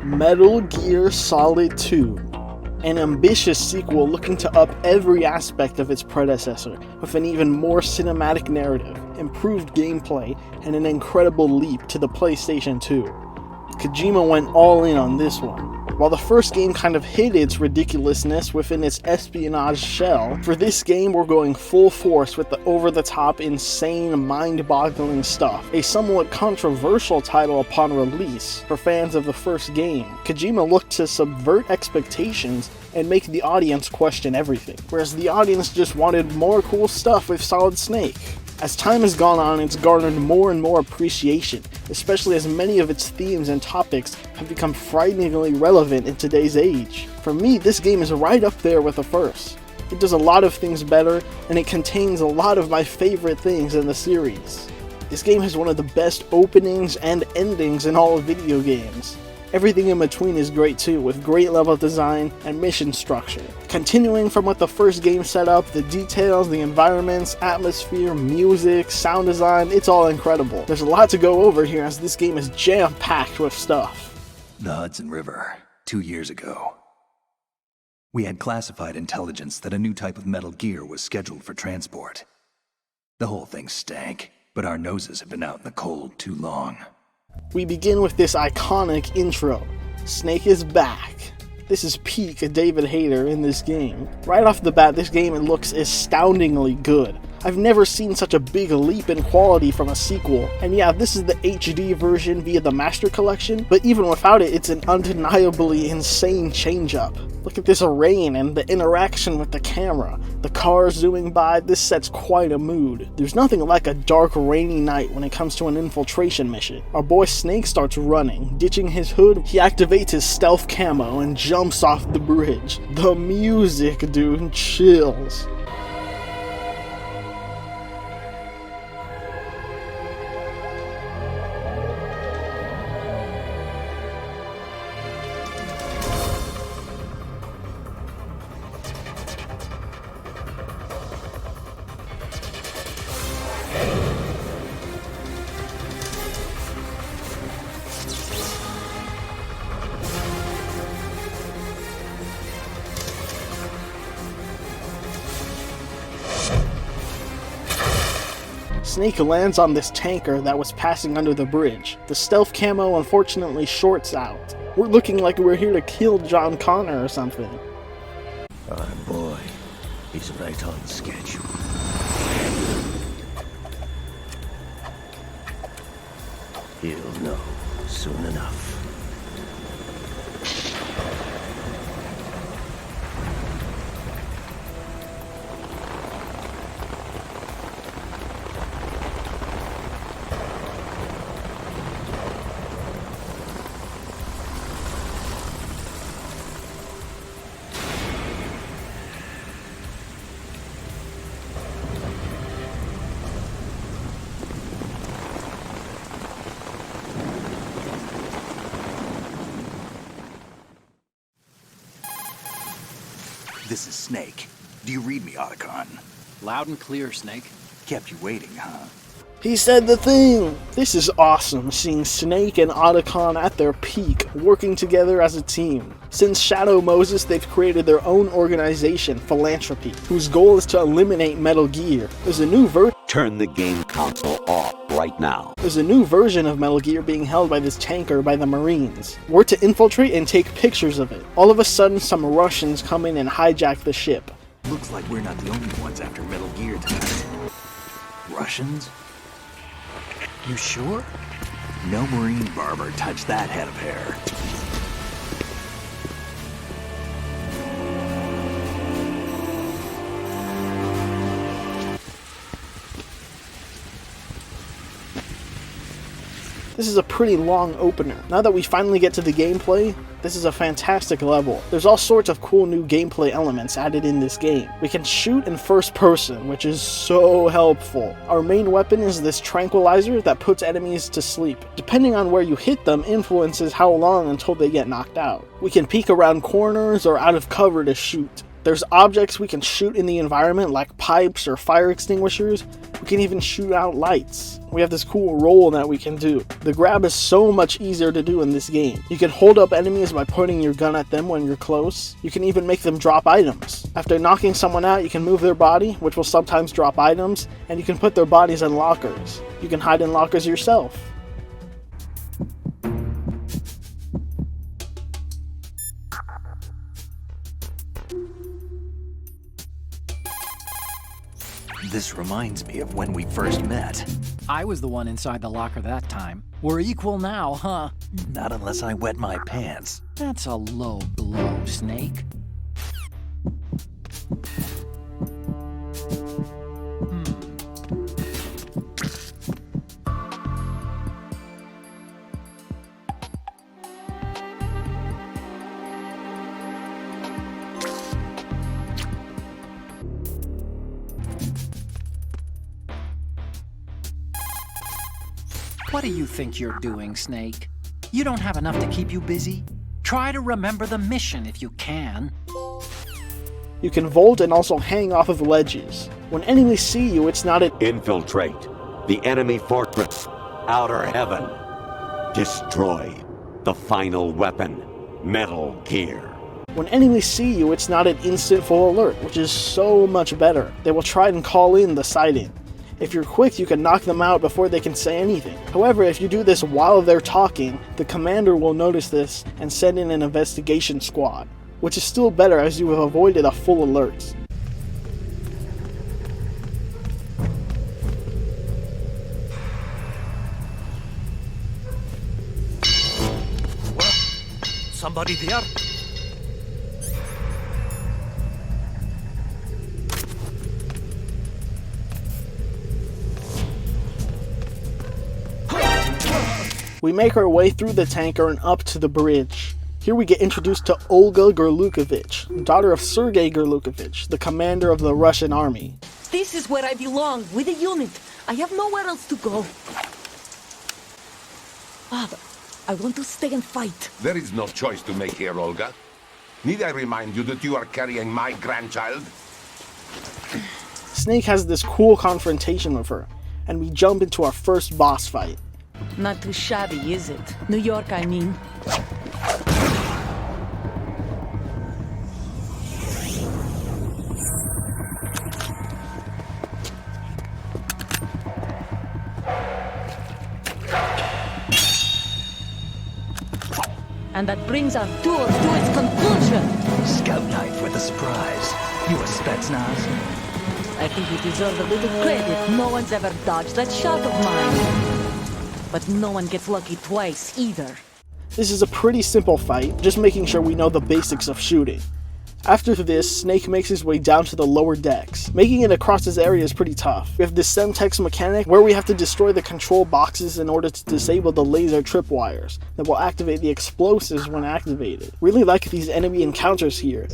Metal Gear Solid 2, an ambitious sequel looking to up every aspect of its predecessor, with an even more cinematic narrative, improved gameplay, and an incredible leap to the PlayStation 2. Kojima went all in on this one. While the first game kind of hid its ridiculousness within its espionage shell, for this game we're going full force with the over-the-top, insane, mind-boggling stuff. A somewhat controversial title upon release for fans of the first game, Kojima looked to subvert expectations and make the audience question everything, whereas the audience just wanted more cool stuff with Solid Snake. As time has gone on, it's garnered more and more appreciation, especially as many of its themes and topics have become frighteningly relevant in today's age. For me, this game is right up there with the first. It does a lot of things better, and it contains a lot of my favorite things in the series. This game has one of the best openings and endings in all of video games. Everything in between is great too, with great level design and mission structure. Continuing from what the first game set up, the details, the environments, atmosphere, music, sound design, it's all incredible. There's a lot to go over here as this game is jam-packed with stuff. The Hudson River, 2 years ago. We had classified intelligence that a new type of Metal Gear was scheduled for transport. The whole thing stank, but our noses have been out in the cold too long. We begin with this iconic intro. Snake is back. This is peak David Hayter in this game. Right off the bat, this game looks astoundingly good. I've never seen such a big leap in quality from a sequel, and yeah, this is the HD version via the Master Collection, but even without it, it's an undeniably insane change-up. Look at this rain and the interaction with the camera. The cars zooming by, this sets quite a mood. There's nothing like a dark, rainy night when it comes to an infiltration mission. Our boy Snake starts running. Ditching his hood, he activates his stealth camo and jumps off the bridge. The music, dude, chills. Snake lands on this tanker that was passing under the bridge. The stealth camo unfortunately shorts out. We're looking like we're here to kill John Connor or something. Our boy, he's right on schedule. He'll know soon enough. This is Snake. Do you read me, Otacon? Loud and clear, Snake. Kept you waiting, huh? He said the thing! This is awesome, seeing Snake and Otacon at their peak, working together as a team. Since Shadow Moses, they've created their own organization, Philanthropy, whose goal is to eliminate Metal Gear. There's a new Turn the game console off right now. There's a new version of Metal Gear being held by this tanker by the Marines. We're to infiltrate and take pictures of it. All of a sudden, some Russians come in and hijack the ship. Looks like we're not the only ones after Metal Gear tonight. Russians? You sure? No Marine barber touched that head of hair. This is a pretty long opener. Now that we finally get to the gameplay, this is a fantastic level. There's all sorts of cool new gameplay elements added in this game. We can shoot in first person, which is so helpful. Our main weapon is this tranquilizer that puts enemies to sleep. Depending on where you hit them influences how long until they get knocked out. We can peek around corners or out of cover to shoot. There's objects we can shoot in the environment like pipes or fire extinguishers. We can even shoot out lights. We have this cool roll that we can do. The grab is so much easier to do in this game. You can hold up enemies by pointing your gun at them when you're close. You can even make them drop items. After knocking someone out, you can move their body, which will sometimes drop items, and you can put their bodies in lockers. You can hide in lockers yourself. This reminds me of when we first met. I was the one inside the locker that time. We're equal now, huh? Not unless I wet my pants. That's a low blow, Snake. What do you think you're doing, Snake? You don't have enough to keep you busy? Try to remember the mission if you can. You can vault and also hang off of ledges. When enemies see you, it's not an Infiltrate the enemy fortress. Outer heaven. Destroy the final weapon. Metal Gear. When enemies see you, it's not an instant full alert, which is so much better. They will try and call in the sighting. If you're quick, you can knock them out before they can say anything. However, if you do this while they're talking, the commander will notice this and send in an investigation squad, which is still better as you have avoided a full alert. Somebody there? We make our way through the tanker and up to the bridge. Here we get introduced to Olga Gurlukovich, daughter of Sergei Gurlukovich, the commander of the Russian army. This is where I belong, with the unit. I have nowhere else to go. Father, I want to stay and fight. There is no choice to make here, Olga. Need I remind you that you are carrying my grandchild? Snake has this cool confrontation with her, and we jump into our first boss fight. Not too shabby, is it? New York, I mean. And that brings our tour to its conclusion. Scout knife with a surprise. You a Spetsnaz? I think you deserve a little credit. No one's ever dodged that shot of mine. But no one gets lucky twice, either. This is a pretty simple fight, just making sure we know the basics of shooting. After this, Snake makes his way down to the lower decks. Making it across this area is pretty tough. We have this Semtex mechanic where we have to destroy the control boxes in order to disable the laser tripwires that will activate the explosives when activated. Really like these enemy encounters here.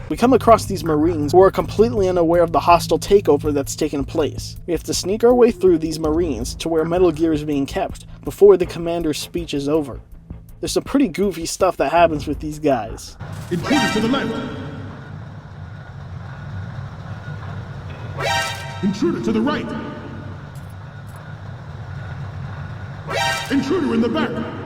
We come across these Marines who are completely unaware of the hostile takeover that's taken place. We have to sneak our way through these Marines to where Metal Gear is being kept before the commander's speech is over. There's some pretty goofy stuff that happens with these guys. Intruder to the left! Intruder to the right! Intruder in the back!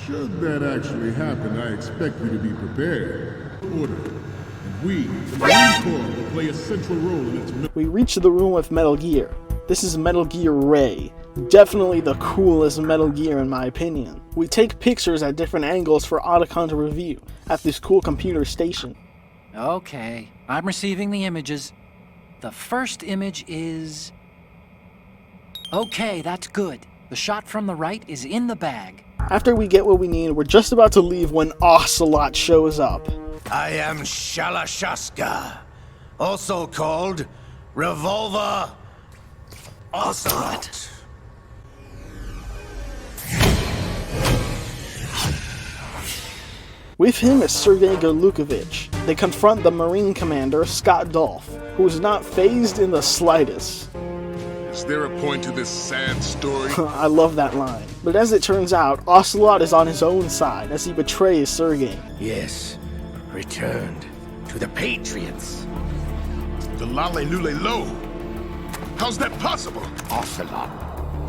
Should that actually happen, I expect you to be prepared. Order. And we, the Marine Corps, will play a central role in its... We reach the room with Metal Gear. This is Metal Gear Ray. Definitely the coolest Metal Gear in my opinion. We take pictures at different angles for Otacon to review at this cool computer station. Okay, I'm receiving the images. The first image is... Okay, that's good. The shot from the right is in the bag. After we get what we need, we're just about to leave when Ocelot shows up. I am Shalashaska, also called Revolver Ocelot. With him is Sergei Gerlukovich. They confront the Marine commander, Scott Dolph, who is not fazed in the slightest. Is there a point to this sad story? I love that line. But as it turns out, Ocelot is on his own side as he betrays Sergei. Yes, returned to the Patriots. The Lale Lule Lo. How's that possible? Ocelot,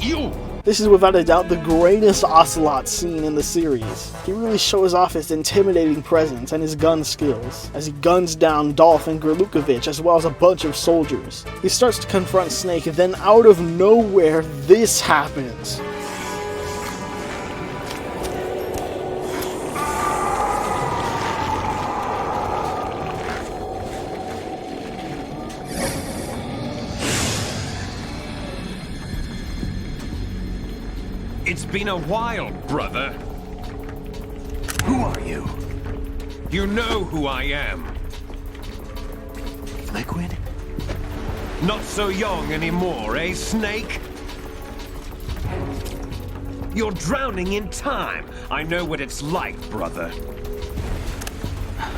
you! This is without a doubt the greatest Ocelot scene in the series. He really shows off his intimidating presence and his gun skills, as he guns down Dolph and Gerlukovich as well as a bunch of soldiers. He starts to confront Snake, then out of nowhere, this happens. It's been a while, brother. Who are you? You know who I am. Liquid? Not so young anymore, eh, Snake? You're drowning in time. I know what it's like, brother.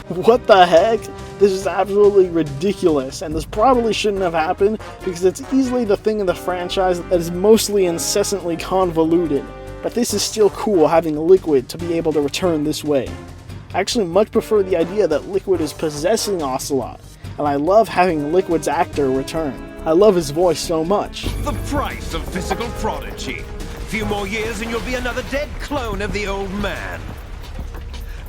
What the heck? This is absolutely ridiculous, and this probably shouldn't have happened because it's easily the thing in the franchise that is mostly incessantly convoluted. But this is still cool having Liquid to be able to return this way. I actually much prefer the idea that Liquid is possessing Ocelot, and I love having Liquid's actor return. I love his voice so much. The price of physical prodigy. Few more years and you'll be another dead clone of the old man.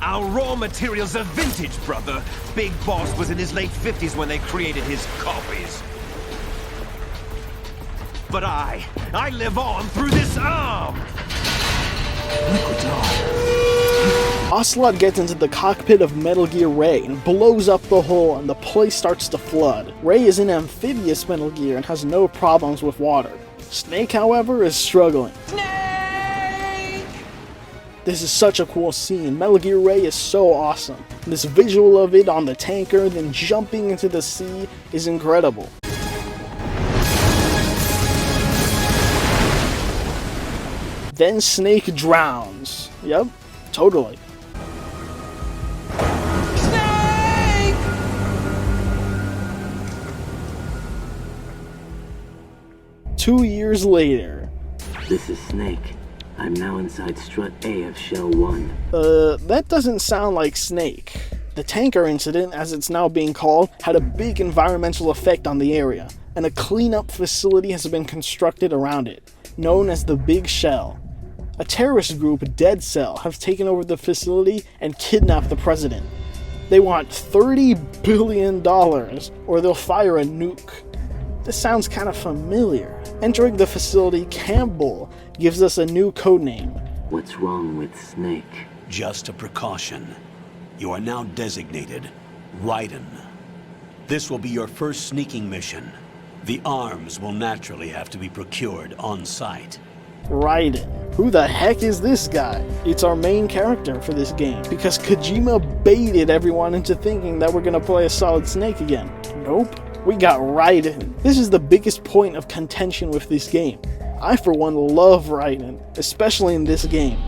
Our raw materials are vintage, brother. Big Boss was in his late 50s when they created his copies. But I live on through this arm! Liquid's on. Ocelot gets into the cockpit of Metal Gear Ray and blows up the hole, and the place starts to flood. Ray is in amphibious Metal Gear and has no problems with water. Snake, however, is struggling. This is such a cool scene. Metal Gear Ray is so awesome. This visual of it on the tanker, then jumping into the sea, is incredible. Then Snake drowns. Yep, totally. Snake! 2 years later. This is Snake. I'm now inside Strut A of Shell 1. That doesn't sound like Snake. The tanker incident, as it's now being called, had a big environmental effect on the area, and a cleanup facility has been constructed around it, known as the Big Shell. A terrorist group, Dead Cell, have taken over the facility and kidnapped the president. They want $30 billion, or they'll fire a nuke. This sounds kind of familiar. Entering the facility, Campbell gives us a new codename. What's wrong with Snake? Just a precaution. You are now designated Raiden. This will be your first sneaking mission. The arms will naturally have to be procured on site. Raiden. Who the heck is this guy? It's our main character for this game, because Kojima baited everyone into thinking that we're gonna play a Solid Snake again. Nope. We got Raiden. This is the biggest point of contention with this game. I, for one, love Raiden, especially in this game.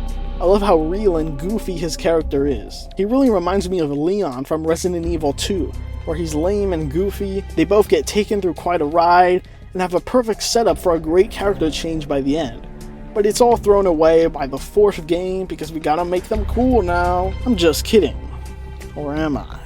I love how real and goofy his character is. He really reminds me of Leon from Resident Evil 2, where he's lame and goofy, they both get taken through quite a ride, and have a perfect setup for a great character change by the end. But it's all thrown away by the 4th game because we gotta make them cool now. I'm just kidding. Or am I?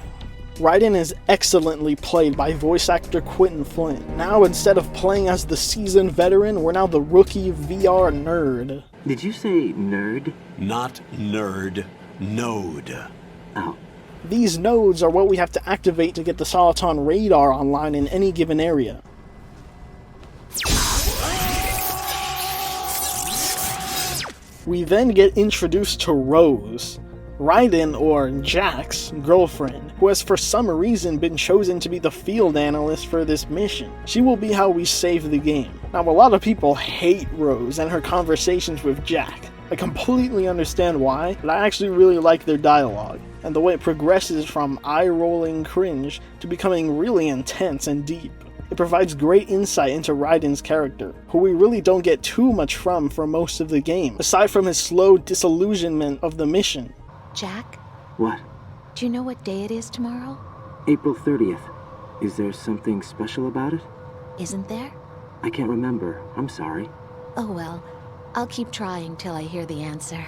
Raiden is excellently played by voice actor Quentin Flynn. Now, instead of playing as the seasoned veteran, we're now the rookie VR nerd. Did you say nerd? Not nerd, node. Oh. These nodes are what we have to activate to get the Soliton radar online in any given area. We then get introduced to Rose, Raiden, or Jack's, girlfriend, who has for some reason been chosen to be the field analyst for this mission. She will be how we save the game. Now, a lot of people hate Rose and her conversations with Jack. I completely understand why, but I actually really like their dialogue, and the way it progresses from eye-rolling cringe to becoming really intense and deep. It provides great insight into Raiden's character, who we really don't get too much from for most of the game, aside from his slow disillusionment of the mission. Jack, What? Do you know what day it is tomorrow? April 30th. Is there something special about it? Isn't there? I can't remember. I'm sorry. Oh well, I'll keep trying till I hear the answer.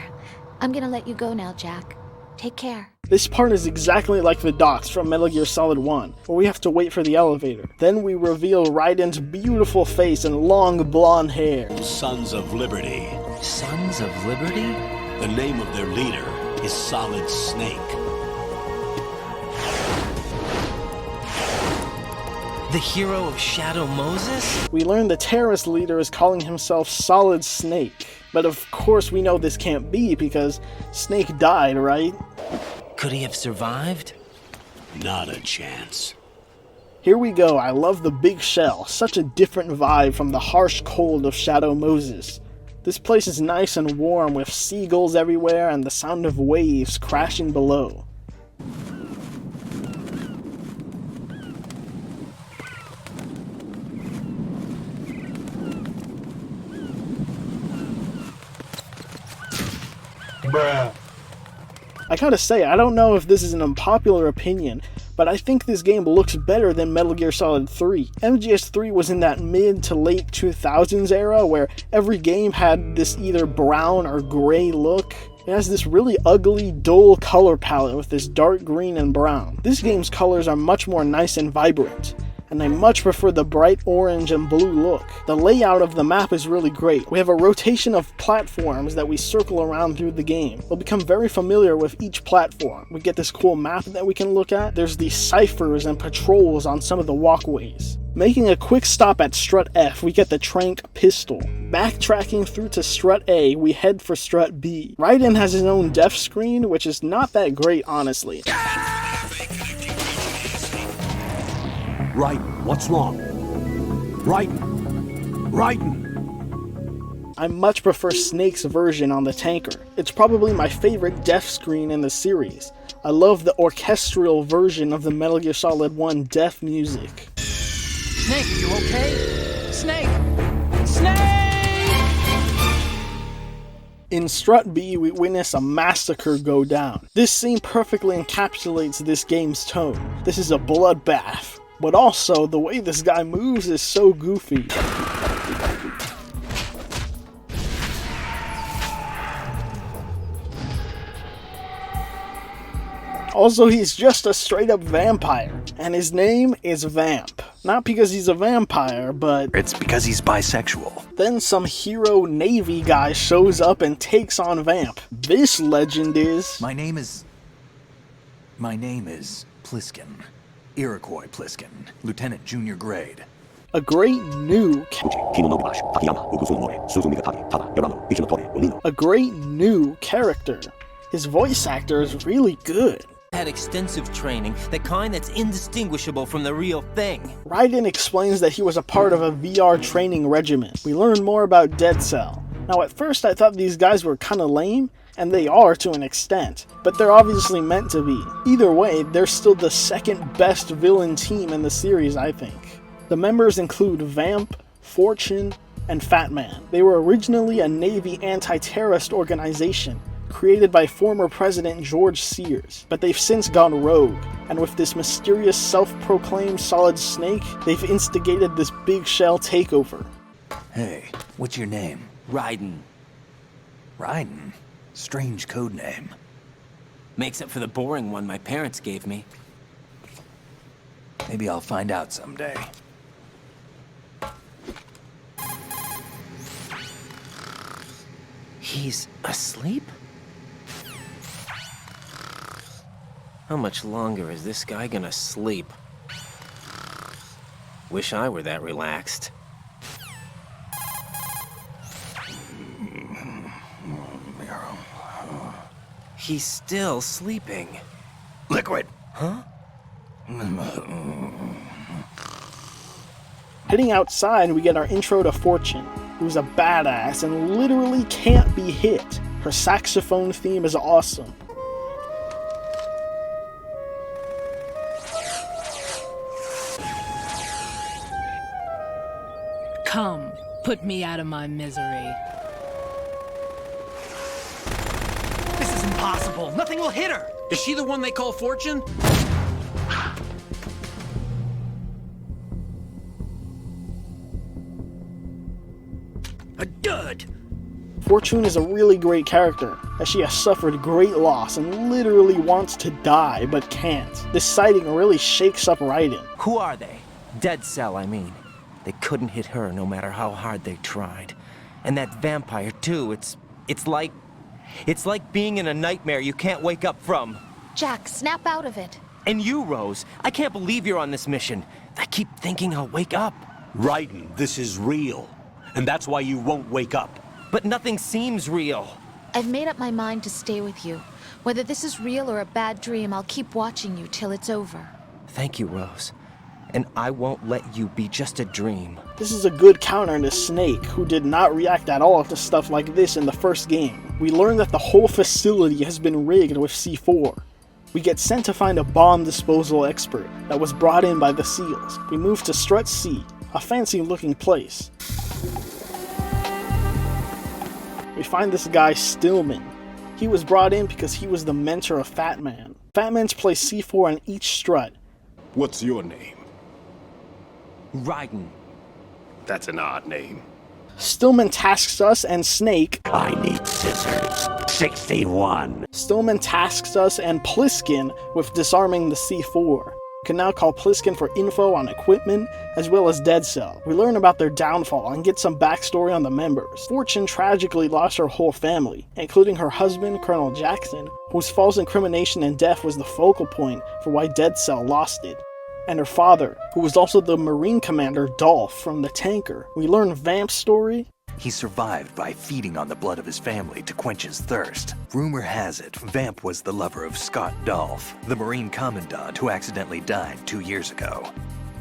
I'm gonna let you go now, Jack. Take care. This part is exactly like the docks from Metal Gear Solid 1, where we have to wait for the elevator. Then we reveal Raiden's beautiful face and long blonde hair. Sons of Liberty. Sons of Liberty? The name of their leader is Solid Snake. The hero of Shadow Moses? We learn the terrorist leader is calling himself Solid Snake. But of course we know this can't be because Snake died, right? Could he have survived? Not a chance. Here we go. I love the big shell. Such a different vibe from the harsh cold of Shadow Moses. This place is nice and warm with seagulls everywhere and the sound of waves crashing below. Bruh. I gotta say, I don't know if this is an unpopular opinion, but I think this game looks better than Metal Gear Solid 3. MGS3 was in that mid to late 2000s era where every game had this either brown or gray look. It has this really ugly, dull color palette with this dark green and brown. This game's colors are much more nice and vibrant, and I much prefer the bright orange and blue look. The layout of the map is really great. We have a rotation of platforms that we circle around through the game. We'll become very familiar with each platform. We get this cool map that we can look at. There's these ciphers and patrols on some of the walkways. Making a quick stop at Strut F, we get the Trank pistol. Backtracking through to Strut A, we head for Strut B. Raiden has his own death screen, which is not that great, honestly. Raiden, what's wrong? Raiden! I much prefer Snake's version on the tanker. It's probably my favorite death screen in the series. I love the orchestral version of the Metal Gear Solid 1 death music. Snake, you okay? Snake! Snake! In Strut B, we witness a massacre go down. This scene perfectly encapsulates this game's tone. This is a bloodbath. But also, the way this guy moves is so goofy. Also, he's just a straight up vampire, and his name is Vamp. Not because he's a vampire, but it's because he's bisexual. Then some hero Navy guy shows up and takes on Vamp. This legend is... My name is Pliskin. Iroquois Pliskin, Lieutenant Junior Grade. A great new character. His voice actor is really good. Had extensive training, the kind that's indistinguishable from the real thing. Raiden explains that he was a part of a VR training regimen. We learn more about Dead Cell. Now at first I thought these guys were kinda lame, and they are to an extent, but they're obviously meant to be. Either way, they're still the second best villain team in the series, I think. The members include Vamp, Fortune, and Fat Man. They were originally a Navy anti-terrorist organization, created by former President George Sears, but they've since gone rogue, and with this mysterious self-proclaimed Solid Snake, they've instigated this big shell takeover. Hey, what's your name? Raiden. Raiden? Strange code name. Makes up for the boring one my parents gave me. Maybe I'll find out someday. He's asleep? How much longer is this guy gonna sleep? Wish I were that relaxed. He's still sleeping. Liquid! Huh? Heading outside, we get our intro to Fortune, who's a badass and literally can't be hit. Her saxophone theme is awesome. Come, put me out of my misery. This is impossible. Nothing will hit her. Is she the one they call Fortune? A dud! Fortune is a really great character, as she has suffered great loss and literally wants to die but can't. This sighting really shakes up Raiden. Who are they? Dead Cell, I mean. They couldn't hit her no matter how hard they tried. And that vampire, too, it's like being in a nightmare you can't wake up from. Jack, snap out of it. And you, Rose, I can't believe you're on this mission. I keep thinking I'll wake up. Raiden, this is real. And that's why you won't wake up. But nothing seems real. I've made up my mind to stay with you. Whether this is real or a bad dream, I'll keep watching you till it's over. Thank you, Rose. And I won't let you be just a dream. This is a good counter to Snake, who did not react at all to stuff like this in the first game. We learn that the whole facility has been rigged with C4. We get sent to find a bomb disposal expert that was brought in by the SEALs. We move to Strut C, a fancy looking place. We find this guy Stillman. He was brought in because he was the mentor of Fat Man. Fat Man's placed C4 on each strut. What's your name? Raiden. That's an odd name. Stillman tasks us and Snake. I need scissors. 61. Stillman tasks us and Pliskin with disarming the C4. We can now call Pliskin for info on equipment, as well as Dead Cell. We learn about their downfall and get some backstory on the members. Fortune tragically lost her whole family, including her husband, Colonel Jackson, whose false incrimination and death was the focal point for why Dead Cell lost it. And her father, who was also the Marine Commander Dolph from the Tanker. We learn Vamp's story. He survived by feeding on the blood of his family to quench his thirst. Rumor has it, Vamp was the lover of Scott Dolph, the Marine Commandant who accidentally died 2 years ago.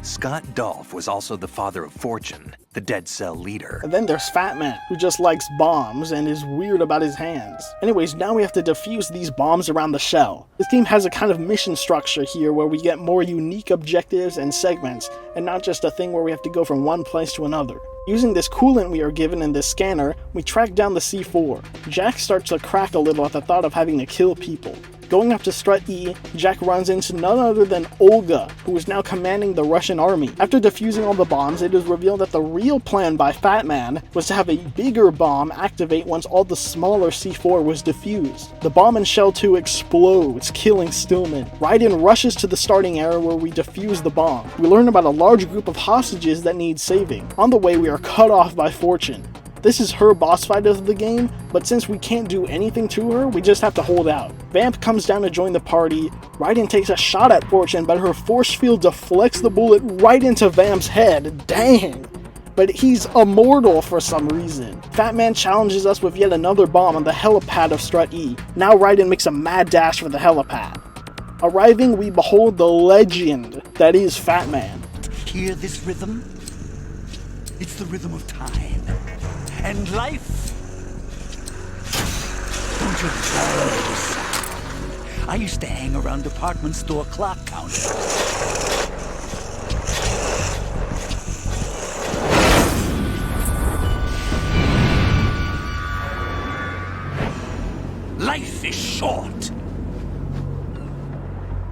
Scott Dolph was also the father of Fortune, the Dead Cell leader. And then there's Fat Man, who just likes bombs and is weird about his hands. Anyways, now we have to defuse these bombs around the shell. This game has a kind of mission structure here where we get more unique objectives and segments, and not just a thing where we have to go from one place to another. Using this coolant we are given in this scanner, we track down the C4. Jack starts to crack a little at the thought of having to kill people. Going up to Strut E, Jack runs into none other than Olga, who is now commanding the Russian army. After defusing all the bombs, it is revealed that the real plan by Fat Man was to have a bigger bomb activate once all the smaller C4 was defused. The bomb in Shell 2 explodes, killing Stillman. Raiden rushes to the starting area where we defuse the bomb. We learn about a large group of hostages that need saving. On the way, we are cut off by Fortune. This is her boss fight of the game, but since we can't do anything to her, we just have to hold out. Vamp comes down to join the party. Raiden takes a shot at Fortune, but her force field deflects the bullet right into Vamp's head. Dang! But he's immortal for some reason. Fat Man challenges us with yet another bomb on the helipad of Strut E. Now Raiden makes a mad dash for the helipad. Arriving, we behold the legend that is Fat Man. Hear this rhythm? It's the rhythm of time. And life. Don't you love this sound? I used to hang around department store clock counters. Life is short.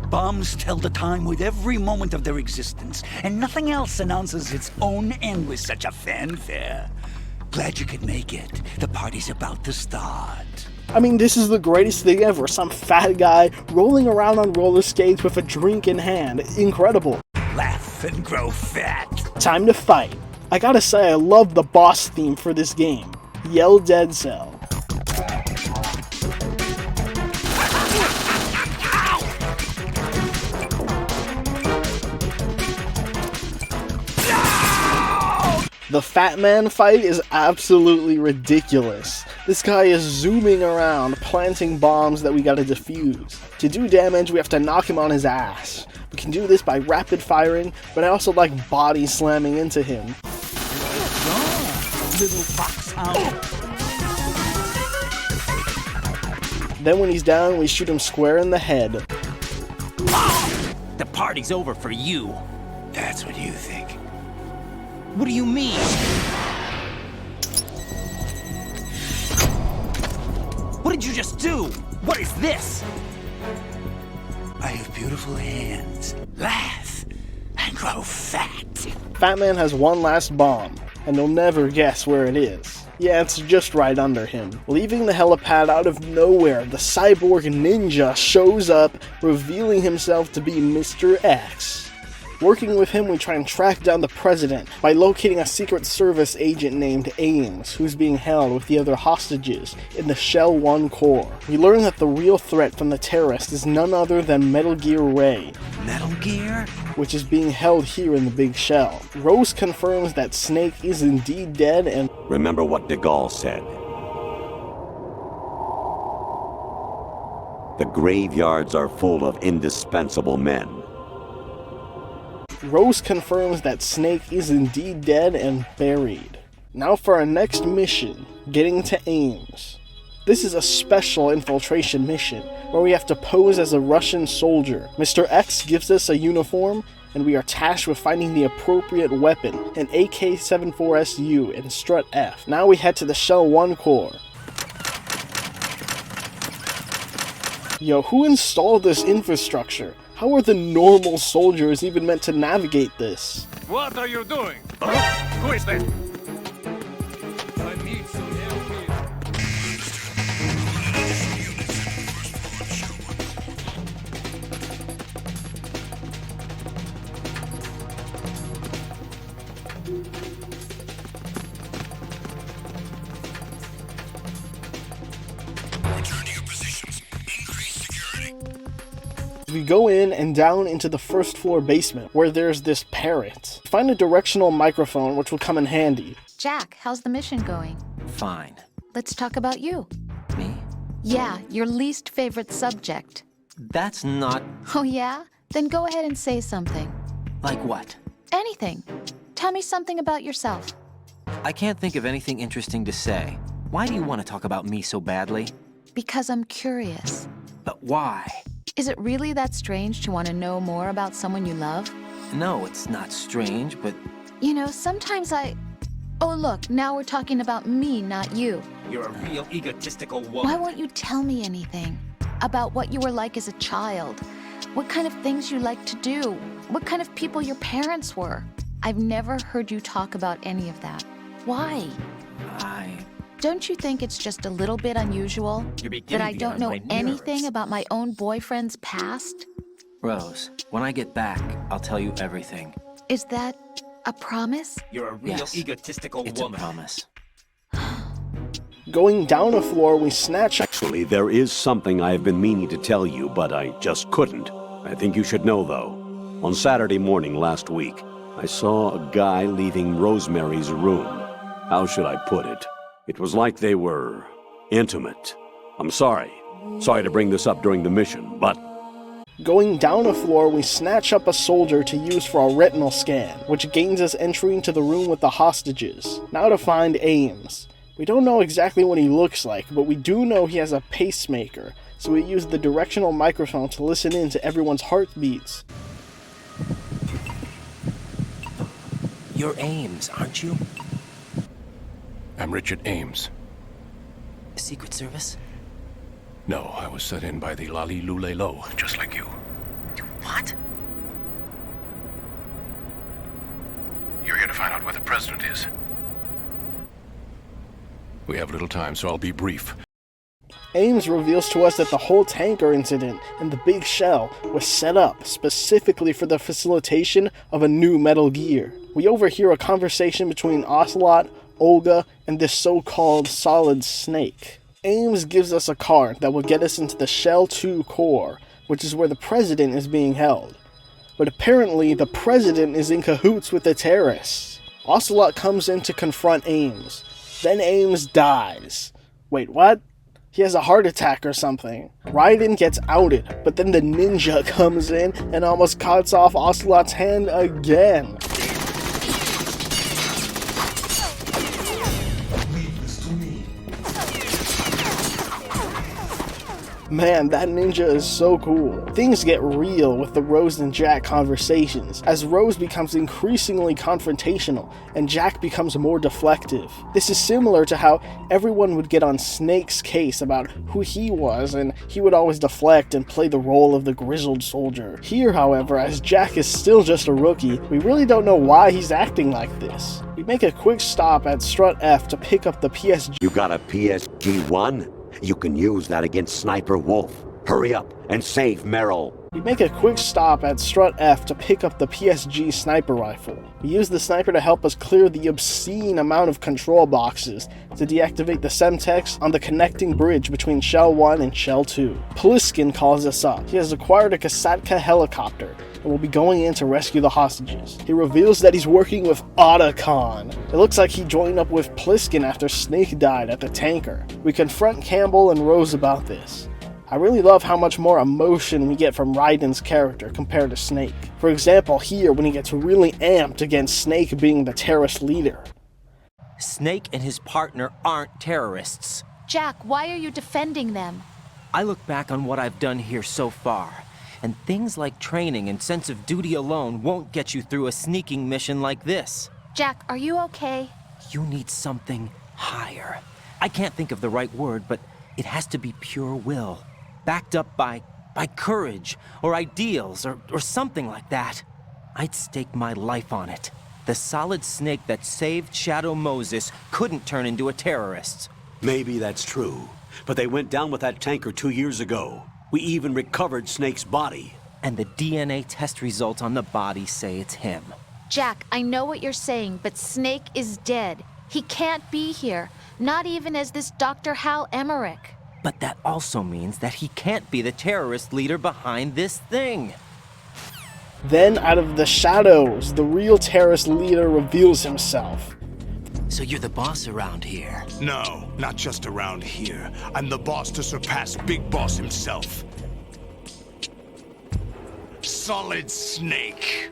Bombs tell the time with every moment of their existence, and nothing else announces its own end with such a fanfare. Glad you could make it. The party's about to start. I mean, this is the greatest thing ever. Some fat guy rolling around on roller skates with a drink in hand. Incredible. Laugh and grow fat. Time to fight. I gotta say, I love the boss theme for this game. Yell Dead Cell. The Fat Man fight is absolutely ridiculous. This guy is zooming around, planting bombs that we gotta defuse. To do damage, we have to knock him on his ass. We can do this by rapid firing, but I also like body slamming into him. Little foxhound. Then when he's down, we shoot him square in the head. The party's over for you. That's what you think. What do you mean? What did you just do? What is this? I have beautiful hands. Laugh and grow fat. Fat Man has one last bomb, and you'll never guess where it is. Yeah, it's just right under him. Leaving the helipad out of nowhere, the cyborg ninja shows up, revealing himself to be Mr. X. Working with him, we try and track down the president by locating a Secret Service agent named Ames, who's being held with the other hostages in the Shell 1 core. We learn that the real threat from the terrorists is none other than Metal Gear Ray, Metal Gear? which is being held here in the Big Shell. Rose confirms that Snake is indeed dead and... Remember what de Gaulle said. The graveyards are full of indispensable men. Rose confirms that Snake is indeed dead and buried. Now for our next mission, getting to Ames. This is a special infiltration mission, where we have to pose as a Russian soldier. Mr. X gives us a uniform, and we are tasked with finding the appropriate weapon, an AK-74SU in Strut F. Now we head to the Shell 1 core. Yo, who installed this infrastructure? How are the normal soldiers even meant to navigate this? What are you doing? Who is that? I need some help here. Return to your positions. Increase security. We go in and down into the first floor basement, where there's this parrot. Find a directional microphone, which will come in handy. Jack, how's the mission going? Fine. Let's talk about you. Me? Yeah, your least favorite subject. That's not... Oh yeah? Then go ahead and say something. Like what? Anything. Tell me something about yourself. I can't think of anything interesting to say. Why do you want to talk about me so badly? Because I'm curious. But why? Is it really that strange to want to know more about someone you love? No, it's not strange, but... You know, sometimes Oh look, now we're talking about me, not you. You're a real egotistical woman. Why won't you tell me anything? About what you were like as a child? What kind of things you liked to do? What kind of people your parents were? I've never heard you talk about any of that. Why? Don't you think it's just a little bit unusual that I don't know anything about my own boyfriend's past? Rose, when I get back, I'll tell you everything. Is that a promise? You're a real egotistical woman. It's a promise. Going down a floor, we snatch... Actually, there is something I have been meaning to tell you, but I just couldn't. I think you should know, though. On Saturday morning last week, I saw a guy leaving Rosemary's room. How should I put it? It was like they were intimate. I'm sorry. Sorry to bring this up during the mission, but... Going down a floor, we snatch up a soldier to use for a retinal scan, which gains us entry into the room with the hostages. Now to find Ames. We don't know exactly what he looks like, but we do know he has a pacemaker, so we use the directional microphone to listen in to everyone's heartbeats. You're Ames, aren't you? I'm Richard Ames. Secret Service? No, I was set in by the Lali Lule Lo, just like you. What? You're here to find out where the president is. We have little time, so I'll be brief. Ames reveals to us that the whole tanker incident and the Big Shell was set up specifically for the facilitation of a new Metal Gear. We overhear a conversation between Ocelot, Olga, and this so-called Solid Snake. Ames gives us a card that will get us into the Shell 2 core, which is where the president is being held. But apparently, the president is in cahoots with the terrorists. Ocelot comes in to confront Ames. Then Ames dies. Wait, what? He has a heart attack or something. Raiden gets outed, but then the ninja comes in and almost cuts off Ocelot's hand again. Man, that ninja is so cool. Things get real with the Rose and Jack conversations, as Rose becomes increasingly confrontational and Jack becomes more deflective. This is similar to how everyone would get on Snake's case about who he was, and he would always deflect and play the role of the grizzled soldier. Here, however, as Jack is still just a rookie, we really don't know why he's acting like this. We make a quick stop at Strut F to pick up the PSG. You got a PSG-1? You can use that against Sniper Wolf. Hurry up and save Meryl. We make a quick stop at Strut F to pick up the PSG sniper rifle. We use the sniper to help us clear the obscene amount of control boxes to deactivate the Semtex on the connecting bridge between Shell 1 and Shell 2. Pliskin calls us up. He has acquired a Kasatka helicopter and will be going in to rescue the hostages. He reveals that he's working with Otacon. It looks like he joined up with Pliskin after Snake died at the tanker. We confront Campbell and Rose about this. I really love how much more emotion we get from Raiden's character compared to Snake. For example, here when he gets really amped against Snake being the terrorist leader. Snake and his partner aren't terrorists. Jack, why are you defending them? I look back on what I've done here so far, and things like training and sense of duty alone won't get you through a sneaking mission like this. Jack, are you okay? You need something higher. I can't think of the right word, but it has to be pure will. Backed up by courage, or ideals, or something like that. I'd stake my life on it. The solid Snake that saved Shadow Moses couldn't turn into a terrorist. Maybe that's true, but they went down with that tanker 2 years ago. We even recovered Snake's body. And the DNA test results on the body say it's him. Jack, I know what you're saying, but Snake is dead. He can't be here, not even as this Dr. Hal Emmerich. But that also means that he can't be the terrorist leader behind this thing. Then, out of the shadows, the real terrorist leader reveals himself. So you're the boss around here? No, not just around here. I'm the boss to surpass Big Boss himself. Solid Snake.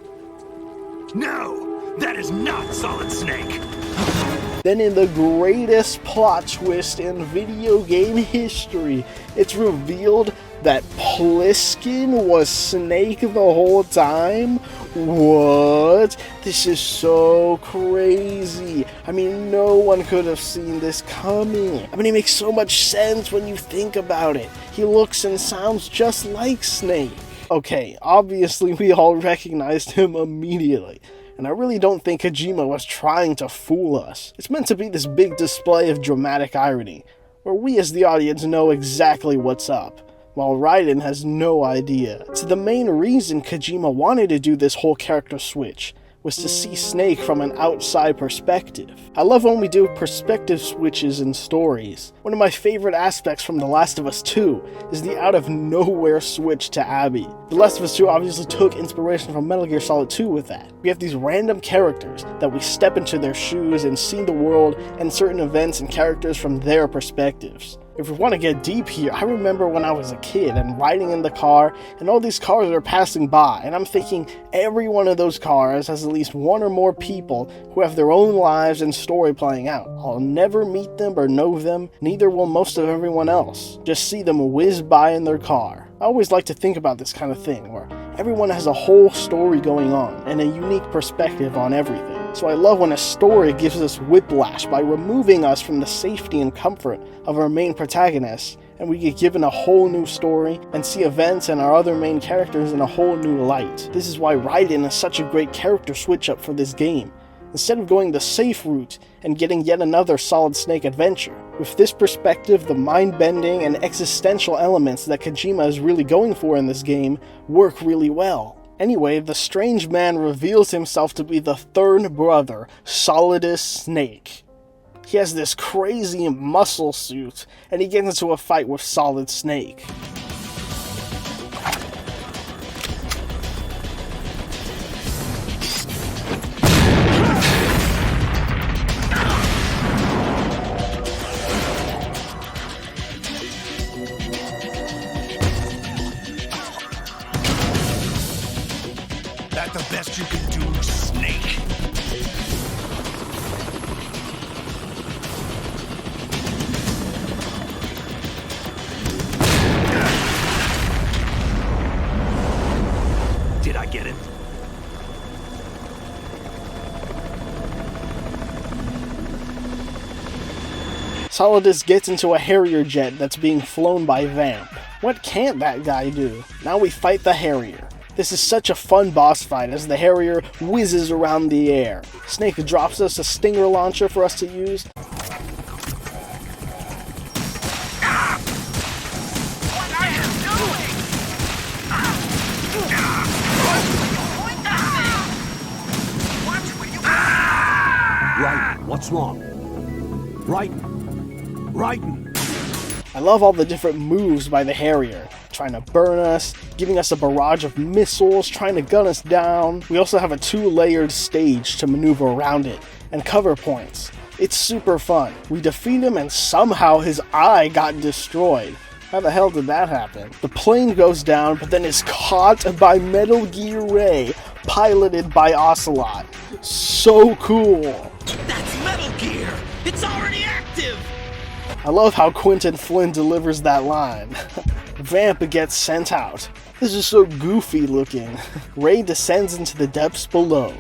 No, that is not Solid Snake. Then in the greatest plot twist in video game history, it's revealed that Pliskin was Snake the whole time? What? This is so crazy. I mean, no one could have seen this coming. I mean, it makes so much sense when you think about it. He looks and sounds just like Snake. Okay, obviously we all recognized him immediately. And I really don't think Kojima was trying to fool us. It's meant to be this big display of dramatic irony, where we as the audience know exactly what's up, while Raiden has no idea. So the main reason Kojima wanted to do this whole character switch was to see Snake from an outside perspective. I love when we do perspective switches in stories. One of my favorite aspects from The Last of Us 2 is the out-of-nowhere switch to Abby. The Last of Us 2 obviously took inspiration from Metal Gear Solid 2 with that. We have these random characters that we step into their shoes and see the world and certain events and characters from their perspectives. If we want to get deep here, I remember when I was a kid and riding in the car and all these cars are passing by, and I'm thinking every one of those cars has at least one or more people who have their own lives and story playing out. I'll never meet them or know them, neither will most of everyone else. Just see them whiz by in their car. I always like to think about this kind of thing, where everyone has a whole story going on and a unique perspective on everything. So I love when a story gives us whiplash by removing us from the safety and comfort of our main protagonist, and we get given a whole new story and see events and our other main characters in a whole new light. This is why Raiden is such a great character switch up for this game. Instead of going the safe route and getting yet another Solid Snake adventure, with this perspective, the mind-bending and existential elements that Kojima is really going for in this game work really well. Anyway, the strange man reveals himself to be the third brother, Solidus Snake. He has this crazy muscle suit, and he gets into a fight with Solid Snake. That the best you can do, Snake? get it. Solidus gets into a Harrier jet that's being flown by Vamp. What can't that guy do? Now we fight the Harrier. This is such a fun boss fight as the Harrier whizzes around the air. Snake drops us a Stinger launcher for us to use. Raiden, what's wrong? Raiden! I love all the different moves by the Harrier. Trying to burn us, giving us a barrage of missiles, trying to gun us down. We also have a 2-layered stage to maneuver around it, and cover points. It's super fun. We defeat him and somehow his eye got destroyed. How the hell did that happen? The plane goes down, but then is caught by Metal Gear Ray, piloted by Ocelot. So cool! That's Metal Gear! It's already active! I love how Quentin Flynn delivers that line. Vamp gets sent out. This is so goofy looking. Ray descends into the depths below.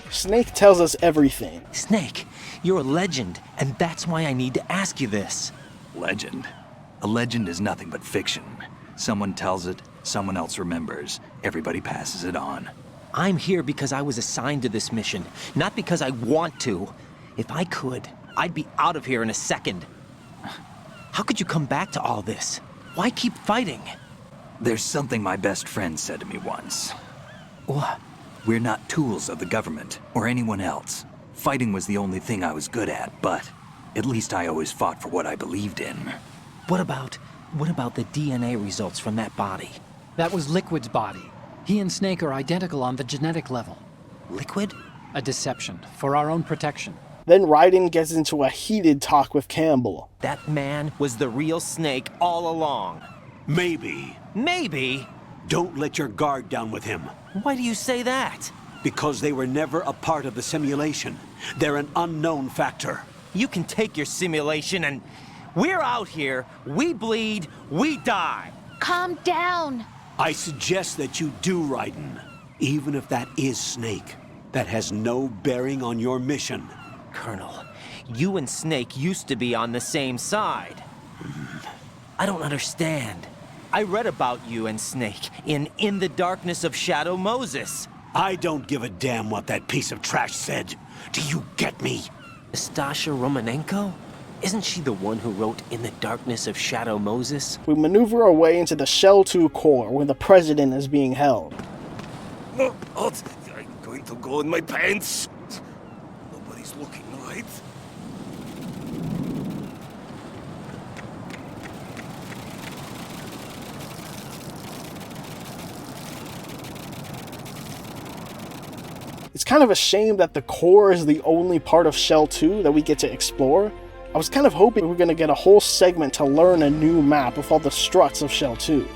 Snake tells us everything. Snake, you're a legend, and that's why I need to ask you this. Legend? A legend is nothing but fiction. Someone tells it, someone else remembers. Everybody passes it on. I'm here because I was assigned to this mission, not because I want to. If I could, I'd be out of here in a second. How could you come back to all this? Why keep fighting? There's something my best friend said to me once. What? We're not tools of the government, or anyone else. Fighting was the only thing I was good at, but at least I always fought for what I believed in. What about the DNA results from that body? That was Liquid's body. He and Snake are identical on the genetic level. Liquid? A deception, for our own protection. Then Raiden gets into a heated talk with Campbell. That man was the real Snake all along. Maybe. Maybe? Don't let your guard down with him. Why do you say that? Because they were never a part of the simulation. They're an unknown factor. You can take your simulation and... We're out here, we bleed, we die. Calm down. I suggest that you do, Raiden. Even if that is Snake. That has no bearing on your mission. Colonel, you and Snake used to be on the same side. I don't understand. I read about you and Snake in the Darkness of Shadow Moses. I don't give a damn what that piece of trash said. Do you get me? Nastasha Romanenko? Isn't she the one who wrote In the Darkness of Shadow Moses? We maneuver our way into the Shell 2 core where the president is being held. Oh, I'm going to go in my pants. Nobody's looking, right? It's kind of a shame that the core is the only part of Shell 2 that we get to explore. I was kind of hoping we were going to get a whole segment to learn a new map with all the struts of Shell 2.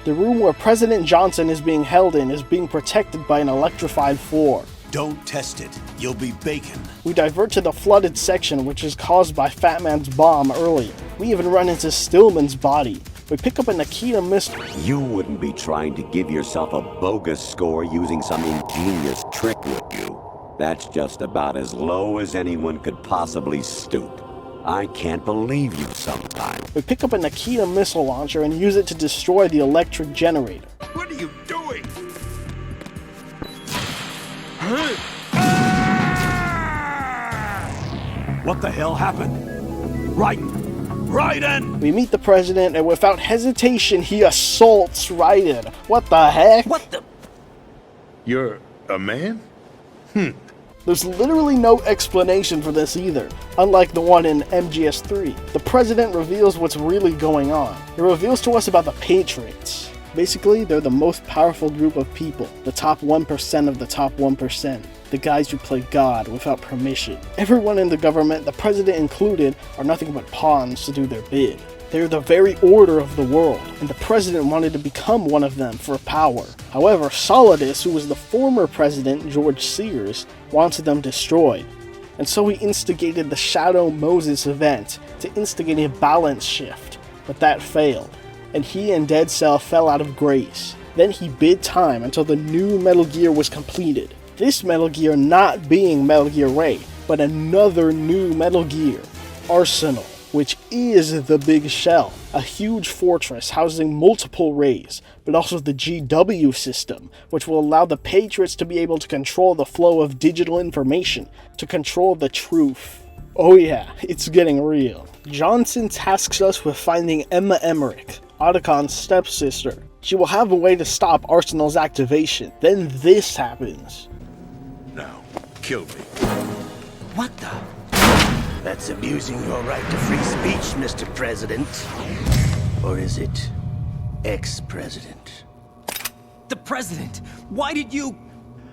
The room where President Johnson is being held in is being protected by an electrified floor. Don't test it. You'll be bacon. We divert to the flooded section, which is caused by Fat Man's bomb earlier. We even run into Stillman's body. We pick up a Nikita missile. You wouldn't be trying to give yourself a bogus score using some ingenious trick, would you? That's just about as low as anyone could possibly stoop. I can't believe you sometimes. We pick up a Nikita missile launcher and use it to destroy the electric generator. What are you doing? What the hell happened? Raiden! We meet the president, and without hesitation, he assaults Raiden. What the heck? What the... You're a man? There's literally no explanation for this either, unlike the one in MGS3. The president reveals what's really going on. He reveals to us about the Patriots. Basically, they're the most powerful group of people, the top 1% of the top 1%, the guys who play God without permission. Everyone in the government, the president included, are nothing but pawns to do their bid. They're the very order of the world, and the president wanted to become one of them for power. However, Solidus, who was the former president, George Sears, wanted them destroyed. And so he instigated the Shadow Moses event to instigate a balance shift, but that failed, and he and Dead Cell fell out of grace. Then he bid time until the new Metal Gear was completed. This Metal Gear not being Metal Gear Ray, but another new Metal Gear, Arsenal, which is the Big Shell, a huge fortress housing multiple Rays, but also the GW system, which will allow the Patriots to be able to control the flow of digital information, to control the truth. Oh yeah, it's getting real. Johnson tasks us with finding Emma Emmerich, Otacon's stepsister. She will have a way to stop Arsenal's activation. Then this happens. Now, kill me. What the? That's abusing your right to free speech, Mr. President. Or is it ex-president? The president! Why did you...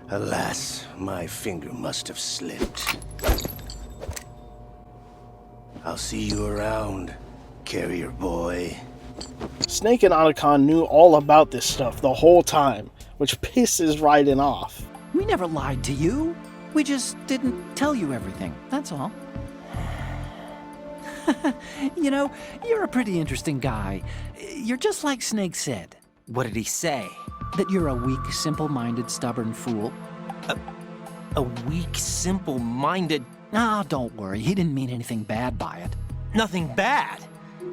Alas, my finger must have slipped. I'll see you around, carrier boy. Snake and Otacon knew all about this stuff the whole time, which pisses Raiden off. We never lied to you. We just didn't tell you everything, that's all. You know, you're a pretty interesting guy. You're just like Snake said. What did he say? That you're a weak, simple-minded, stubborn fool. A weak, simple-minded... Ah, don't worry. He didn't mean anything bad by it. Nothing bad?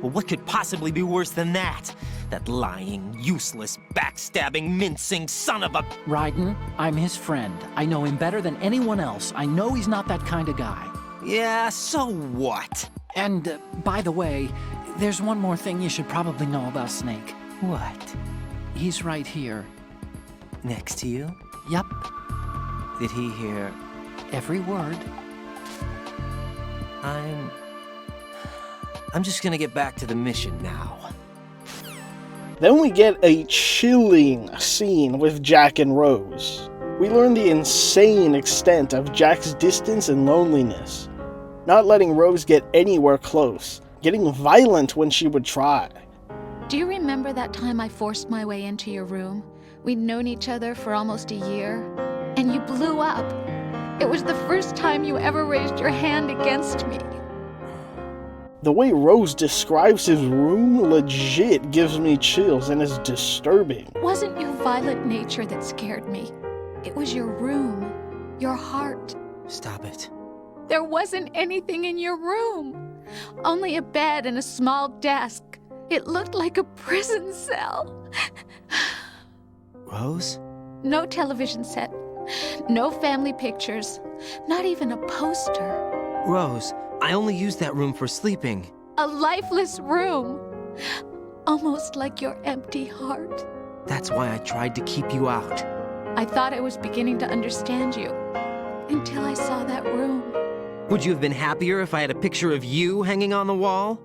Well, what could possibly be worse than that? That lying, useless, backstabbing, mincing son of a... Raiden, I'm his friend. I know him better than anyone else. I know he's not that kind of guy. Yeah, so what? And, by the way, there's one more thing you should probably know about Snake. What? He's right here. Next to you? Yup. Did he hear... every word? I'm just gonna get back to the mission now. Then we get a chilling scene with Jack and Rose. We learn the insane extent of Jack's distance and loneliness. Not letting Rose get anywhere close, getting violent when she would try. Do you remember that time I forced my way into your room? We'd known each other for almost a year, and you blew up. It was the first time you ever raised your hand against me. The way Rose describes his room legit gives me chills and is disturbing. It wasn't your violent nature that scared me. It was your room, your heart. Stop it. There wasn't anything in your room. Only a bed and a small desk. It looked like a prison cell. Rose? No television set. No family pictures. Not even a poster. Rose, I only use that room for sleeping. A lifeless room. Almost like your empty heart. That's why I tried to keep you out. I thought I was beginning to understand you. Until I saw that room. Would you have been happier if I had a picture of you hanging on the wall?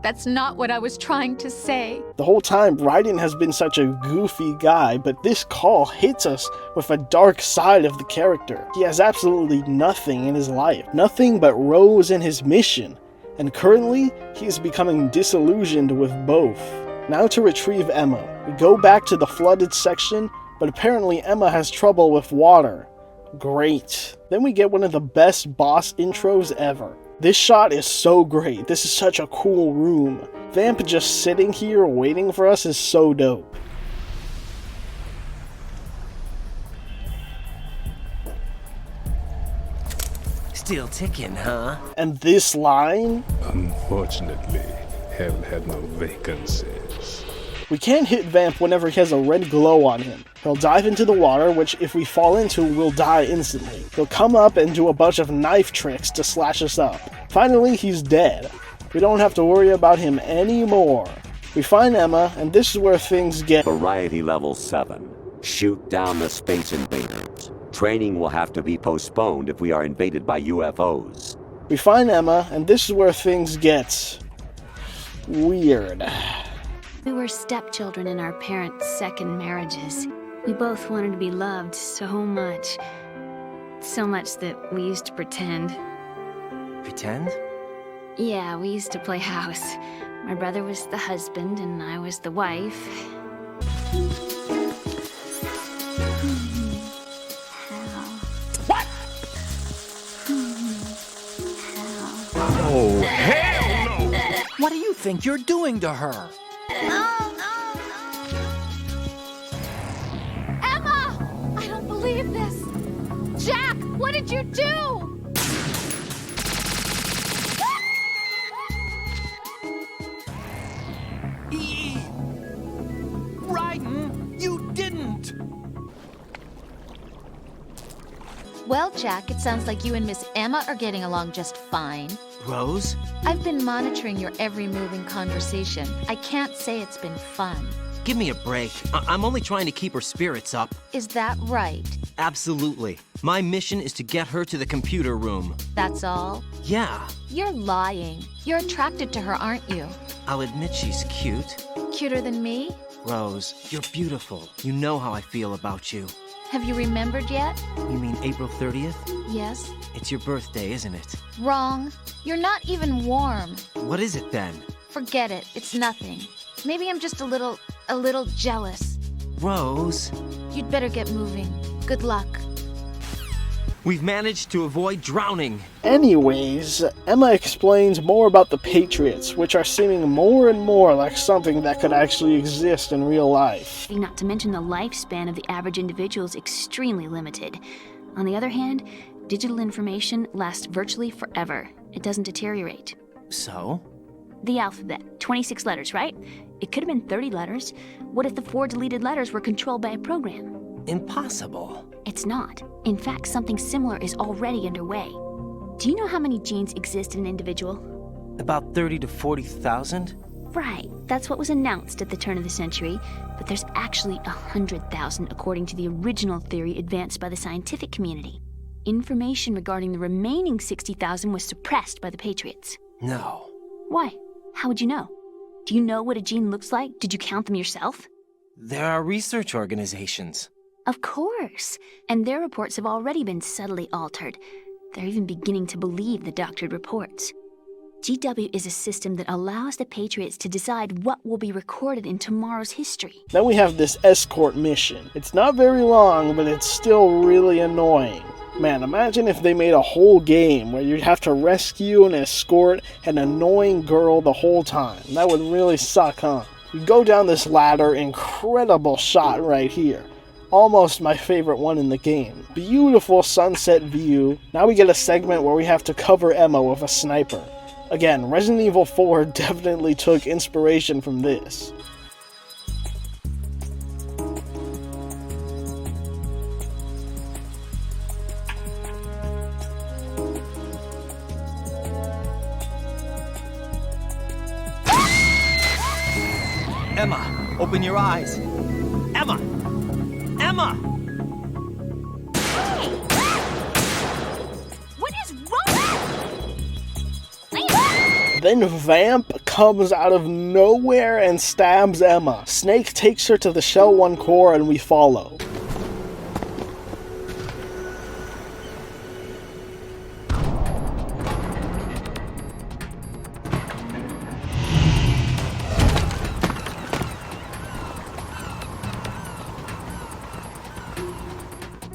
That's not what I was trying to say. The whole time, Raiden has been such a goofy guy, but this call hits us with a dark side of the character. He has absolutely nothing in his life. Nothing but Rose and his mission. And currently, he is becoming disillusioned with both. Now to retrieve Emma. We go back to the flooded section, but apparently Emma has trouble with water. Great. Then we get one of the best boss intros ever. This shot is so great. This is such a cool room. Vamp just sitting here waiting for us is so dope. Still ticking, huh? And this line? Unfortunately, hell had no vacancies. We can't hit Vamp whenever he has a red glow on him. He'll dive into the water, which if we fall into, we'll die instantly. He'll come up and do a bunch of knife tricks to slash us up. Finally, he's dead. We don't have to worry about him anymore. We find Emma, and this is where things get... Variety level 7. Shoot down the space invaders. Training will have to be postponed if we are invaded by UFOs. We find Emma, and this is where things get... weird. We were stepchildren in our parents' second marriages. We both wanted to be loved so much. So much that we used to pretend. Pretend? Yeah, we used to play house. My brother was the husband and I was the wife. What? Oh, hell no! What do you think you're doing to her? goodness! Jack, what did you do? Raiden, you didn't! Well, Jack, it sounds like you and Miss Emma are getting along just fine. Rose? I've been monitoring your every move and conversation. I can't say it's been fun. Give me a break. I'm only trying to keep her spirits up. Is that right? Absolutely. My mission is to get her to the computer room. That's all? Yeah. You're lying. You're attracted to her, aren't you? I'll admit she's cute. Cuter than me? Rose, you're beautiful. You know how I feel about you. Have you remembered yet? You mean April 30th? Yes. It's your birthday, isn't it? Wrong. You're not even warm. What is it then? Forget it. It's nothing. Maybe I'm just a little jealous. Rose. You'd better get moving. Good luck. We've managed to avoid drowning. Anyways, Emma explains more about the Patriots, which are seeming more and more like something that could actually exist in real life. Not to mention the lifespan of the average individual is extremely limited. On the other hand, digital information lasts virtually forever. It doesn't deteriorate. So? The alphabet, 26 letters, right? It could have been 30 letters. What if the 4 deleted letters were controlled by a program? Impossible. It's not. In fact, something similar is already underway. Do you know how many genes exist in an individual? About 30 to 40,000? Right. That's what was announced at the turn of the century. But there's actually 100,000 according to the original theory advanced by the scientific community. Information regarding the remaining 60,000 was suppressed by the Patriots. No. Why? How would you know? Do you know what a gene looks like? Did you count them yourself? There are research organizations. Of course. And their reports have already been subtly altered. They're even beginning to believe the doctored reports. GW is a system that allows the Patriots to decide what will be recorded in tomorrow's history. Then we have this escort mission. It's not very long, but it's still really annoying. Man, imagine if they made a whole game where you'd have to rescue and escort an annoying girl the whole time. That would really suck, huh? We go down this ladder, incredible shot right here. Almost my favorite one in the game. Beautiful sunset view. Now we get a segment where we have to cover Emma with a sniper. Again, Resident Evil 4 definitely took inspiration from this. Emma, open your eyes. Emma! Emma! What is wrong? Then Vamp comes out of nowhere and stabs Emma. Snake takes her to the Shell 1 core and we follow.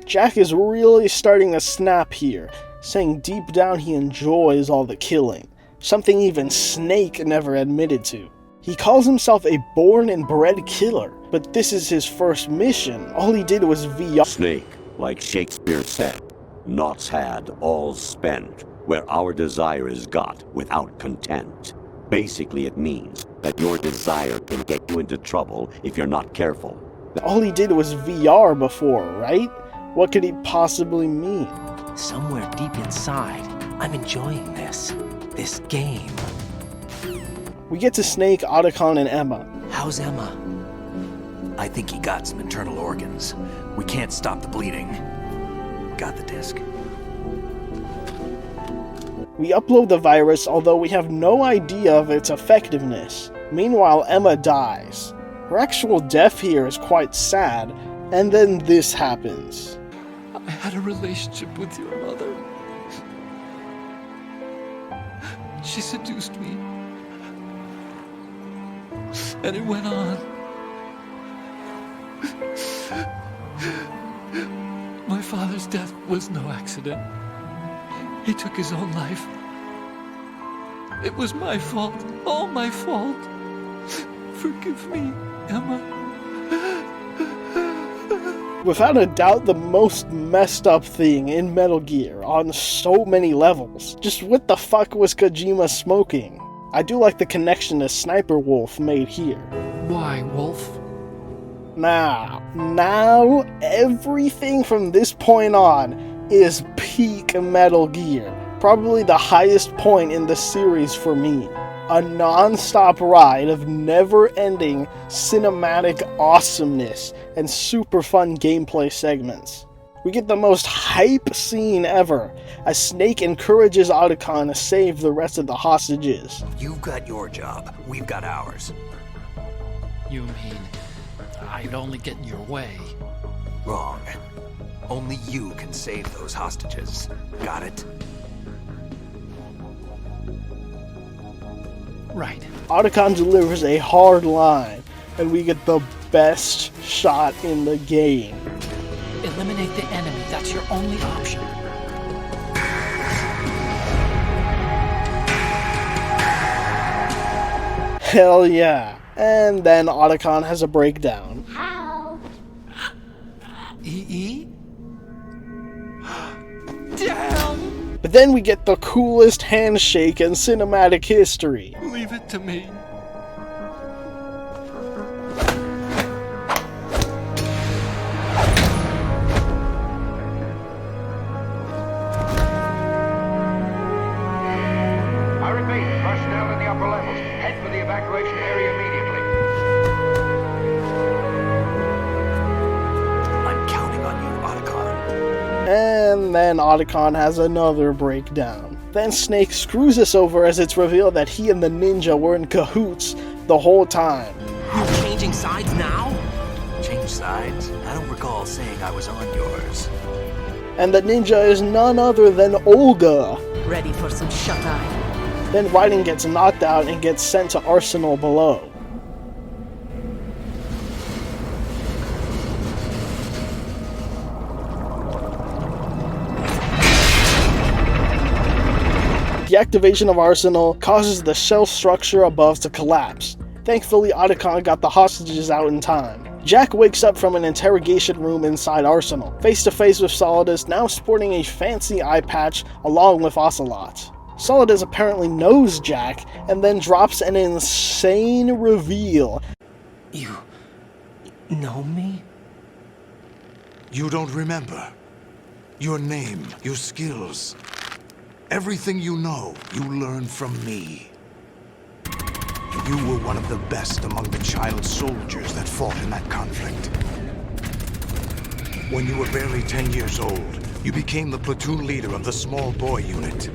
Jack is really starting to snap here, saying deep down he enjoys all the killing, something even Snake never admitted to. He calls himself a born and bred killer, but this is his first mission. All he did was VR. Snake, like Shakespeare said, naught's had, all's spent, where our desire is got without content. Basically, it means that your desire can get you into trouble if you're not careful. All he did was VR before, right? What could he possibly mean? Somewhere deep inside, I'm enjoying this game. We get to Snake, Otacon, and Emma. How's Emma? I think he got some internal organs. We can't stop the bleeding. Got the disc. We upload the virus, although we have no idea of its effectiveness. Meanwhile, Emma dies. Her actual death here is quite sad, and then this happens. I had a relationship with your mother. She seduced me. And it went on. My father's death was no accident. He took his own life. It was my fault, all my fault. Forgive me, Emma. Without a doubt, the most messed up thing in Metal Gear on so many levels. Just what the fuck was Kojima smoking? I do like the connection that Sniper Wolf made here. Why, Wolf? Now, everything from this point on is peak Metal Gear. Probably the highest point in the series for me. A non-stop ride of never-ending cinematic awesomeness and super fun gameplay segments. We get the most hype scene ever, as Snake encourages Otacon to save the rest of the hostages. You've got your job, we've got ours. You mean I'd only get in your way? Wrong. Only you can save those hostages. Got it? Right. Otacon delivers a hard line, and we get the best shot in the game. Eliminate the enemy. That's your only option. Hell yeah. And then Otacon has a breakdown. EE? Damn! But then we get the coolest handshake in cinematic history. Leave it to me. I repeat, personnel in the upper levels, head for the evacuation area immediately. I'm counting on you, Otacon. And then Otacon has another breakdown. Then Snake screws us over as it's revealed that he and the ninja were in cahoots the whole time. You're changing sides now? Change sides? I don't recall saying I was on yours. And the ninja is none other than Olga. Ready for some shut-eye. Then Raiden gets knocked out and gets sent to Arsenal below. The activation of Arsenal causes the shell structure above to collapse. Thankfully, Otacon got the hostages out in time. Jack wakes up from an interrogation room inside Arsenal, face to face with Solidus, now sporting a fancy eye patch along with Ocelot. Solidus apparently knows Jack, and then drops an insane reveal. You know me? You don't remember. Your name, your skills. Everything you know, you learned from me. You were one of the best among the child soldiers that fought in that conflict. When you were barely 10 years old, you became the platoon leader of the small boy unit.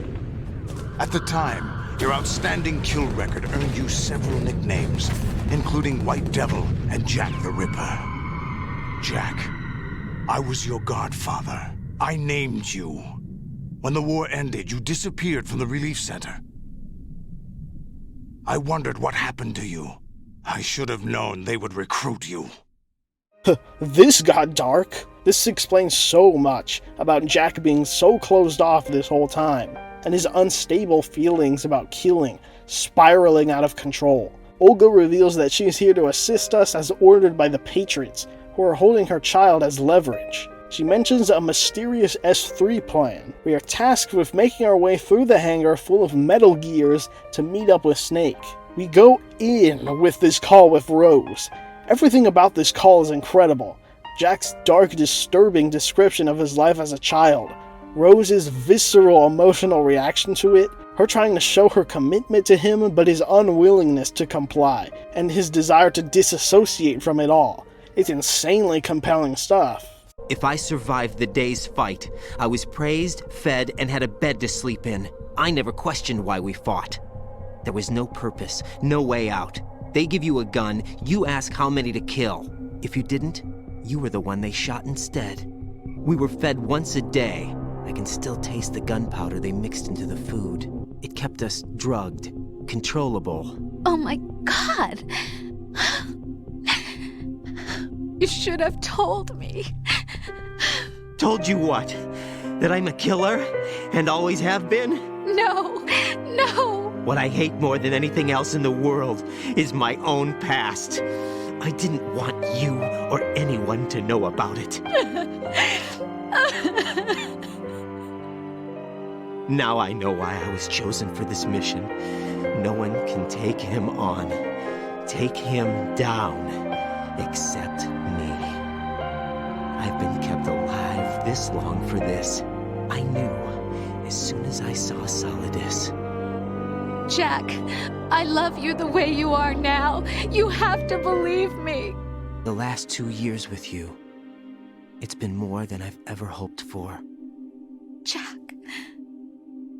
At the time, your outstanding kill record earned you several nicknames, including White Devil and Jack the Ripper. Jack, I was your godfather. I named you. When the war ended, you disappeared from the relief center. I wondered what happened to you. I should have known they would recruit you. This got dark. This explains so much about Jack being so closed off this whole time, and his unstable feelings about killing, spiraling out of control. Olga reveals that she is here to assist us as ordered by the Patriots, who are holding her child as leverage. She mentions a mysterious S3 plan. We are tasked with making our way through the hangar full of Metal Gears to meet up with Snake. We go in with this call with Rose. Everything about this call is incredible. Jack's dark, disturbing description of his life as a child. Rose's visceral emotional reaction to it. Her trying to show her commitment to him, but his unwillingness to comply. And his desire to disassociate from it all. It's insanely compelling stuff. If I survived the day's fight, I was praised, fed, and had a bed to sleep in. I never questioned why we fought. There was no purpose, no way out. They give you a gun, you ask how many to kill. If you didn't, you were the one they shot instead. We were fed once a day. I can still taste the gunpowder they mixed into the food. It kept us drugged, controllable. Oh my God! You should have told me. Told you what? That I'm a killer? And always have been? No, no. What I hate more than anything else in the world is my own past. I didn't want you or anyone to know about it. Now I know why I was chosen for this mission. No one can take him on, take him down, except me. I've been kept alive this long for this. I knew as soon as I saw Solidus. Jack, I love you the way you are now. You have to believe me. The last 2 years with you, it's been more than I've ever hoped for. Jack.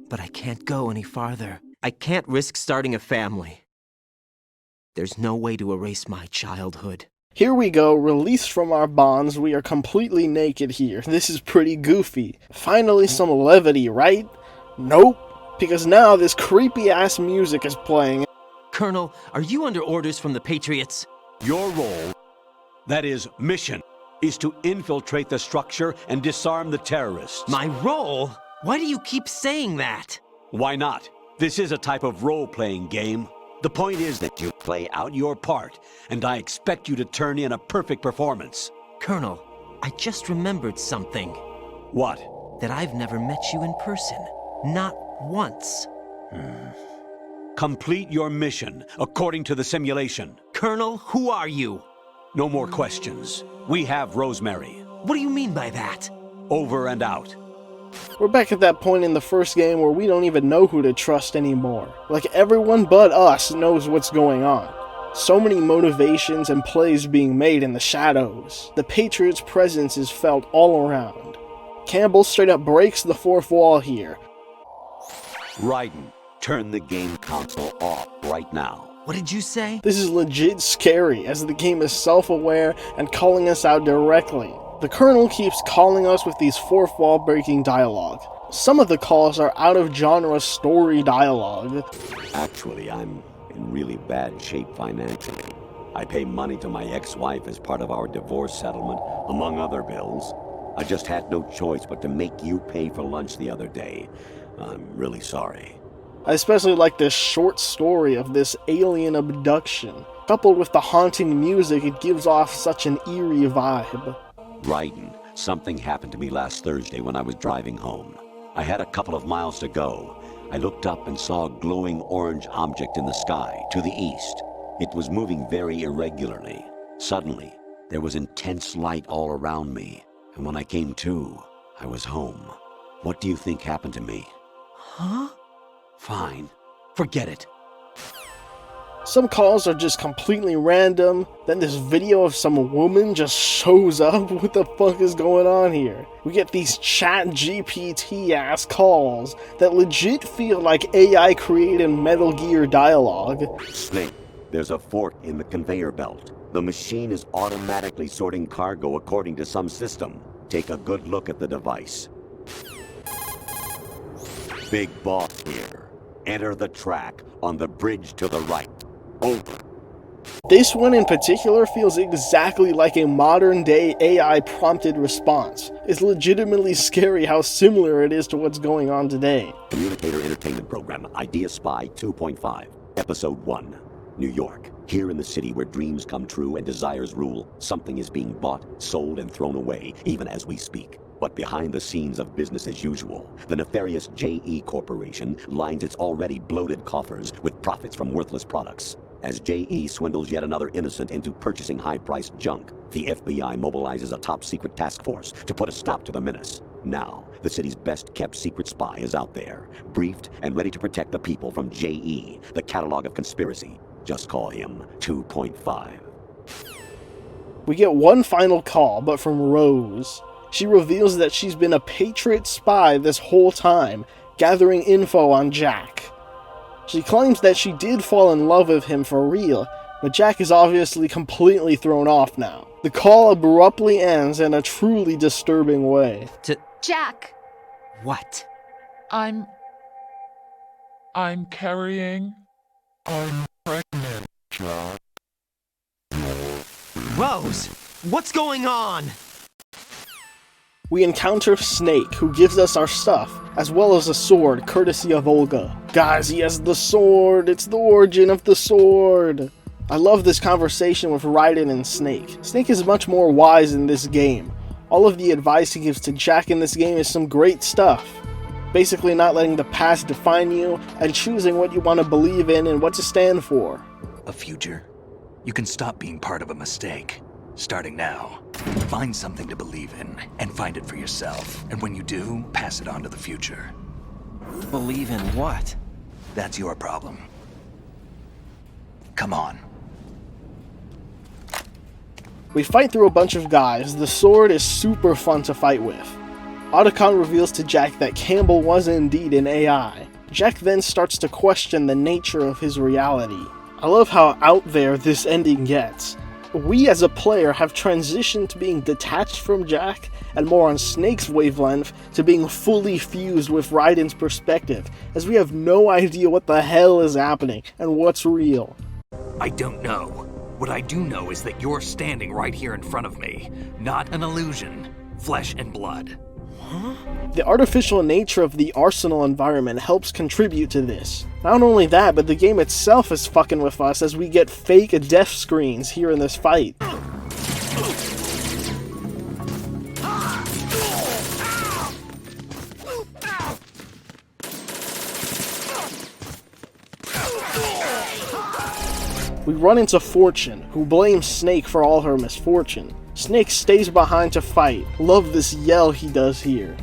But I can't go any farther. I can't risk starting a family. There's no way to erase my childhood. Here we go, released from our bonds, we are completely naked here. This is pretty goofy. Finally some levity, right? Nope. Because now this creepy-ass music is playing. Colonel, are you under orders from the Patriots? Your role, that is, mission, is to infiltrate the structure and disarm the terrorists. My role? Why do you keep saying that? Why not? This is a type of role-playing game. The point is that you play out your part, and I expect you to turn in a perfect performance. Colonel, I just remembered something. What? That I've never met you in person. Not once. Complete your mission, according to the simulation. Colonel, who are you? No more questions. We have Rosemary. What do you mean by that? Over and out. We're back at that point in the first game where we don't even know who to trust anymore. Like, everyone but us knows what's going on. So many motivations and plays being made in the shadows. The Patriots' presence is felt all around. Campbell straight up breaks the fourth wall here. Raiden, turn the game console off right now. What did you say? This is legit scary, as the game is self-aware and calling us out directly. The Colonel keeps calling us with these fourth wall breaking dialogue. Some of the calls are out of genre story dialogue. Actually, I'm in really bad shape financially. I pay money to my ex-wife as part of our divorce settlement, among other bills. I just had no choice but to make you pay for lunch the other day. I'm really sorry. I especially like this short story of this alien abduction. Coupled with the haunting music, it gives off such an eerie vibe. Raiden, something happened to me last Thursday when I was driving home. I had a couple of miles to go. I looked up and saw a glowing orange object in the sky, to the east. It was moving very irregularly. Suddenly, there was intense light all around me, and when I came to, I was home. What do you think happened to me? Huh? Fine. Forget it. Some calls are just completely random, then this video of some woman just shows up. What the fuck is going on here? We get these chat GPT ass calls that legit feel like AI created Metal Gear dialogue. Snake, there's a fork in the conveyor belt. The machine is automatically sorting cargo according to some system. Take a good look at the device. Big Boss here. Enter the track on the bridge to the right. Over. This one in particular feels exactly like a modern-day AI-prompted response. It's legitimately scary how similar it is to what's going on today. Communicator Entertainment Program, Idea Spy 2.5, Episode 1, New York. Here in the city where dreams come true and desires rule, something is being bought, sold, and thrown away, even as we speak. But behind the scenes of business as usual, the nefarious JE Corporation lines its already bloated coffers with profits from worthless products. As JE swindles yet another innocent into purchasing high-priced junk, the FBI mobilizes a top-secret task force to put a stop to the menace. Now, the city's best-kept secret spy is out there, briefed and ready to protect the people from JE, the catalog of conspiracy. Just call him 2.5. We get one final call, but from Rose. She reveals that she's been a Patriot spy this whole time, gathering info on Jack. She claims that she did fall in love with him for real, but Jack is obviously completely thrown off now. The call abruptly ends in a truly disturbing way. Jack! What? I'm carrying... I'm pregnant, Jack. Rose! What's going on? We encounter Snake, who gives us our stuff, as well as a sword, courtesy of Olga. Guys, he has the sword! It's the origin of the sword! I love this conversation with Raiden and Snake. Snake is much more wise in this game. All of the advice he gives to Jack in this game is some great stuff. Basically not letting the past define you, and choosing what you want to believe in and what to stand for. A future? You can stop being part of a mistake. Starting now. Find something to believe in, and find it for yourself. And when you do, pass it on to the future. Believe in what? That's your problem. Come on. We fight through a bunch of guys. The sword is super fun to fight with. Otacon reveals to Jack that Campbell was indeed an AI. Jack then starts to question the nature of his reality. I love how out there this ending gets. We as a player have transitioned to being detached from Jack and more on Snake's wavelength to being fully fused with Raiden's perspective, as we have no idea what the hell is happening and what's real. I don't know. What I do know is that you're standing right here in front of me. Not an illusion. Flesh and blood. The artificial nature of the Arsenal environment helps contribute to this. Not only that, but the game itself is fucking with us as we get fake death screens here in this fight. We run into Fortune, who blames Snake for all her misfortune. Snake stays behind to fight. Love this yell he does here.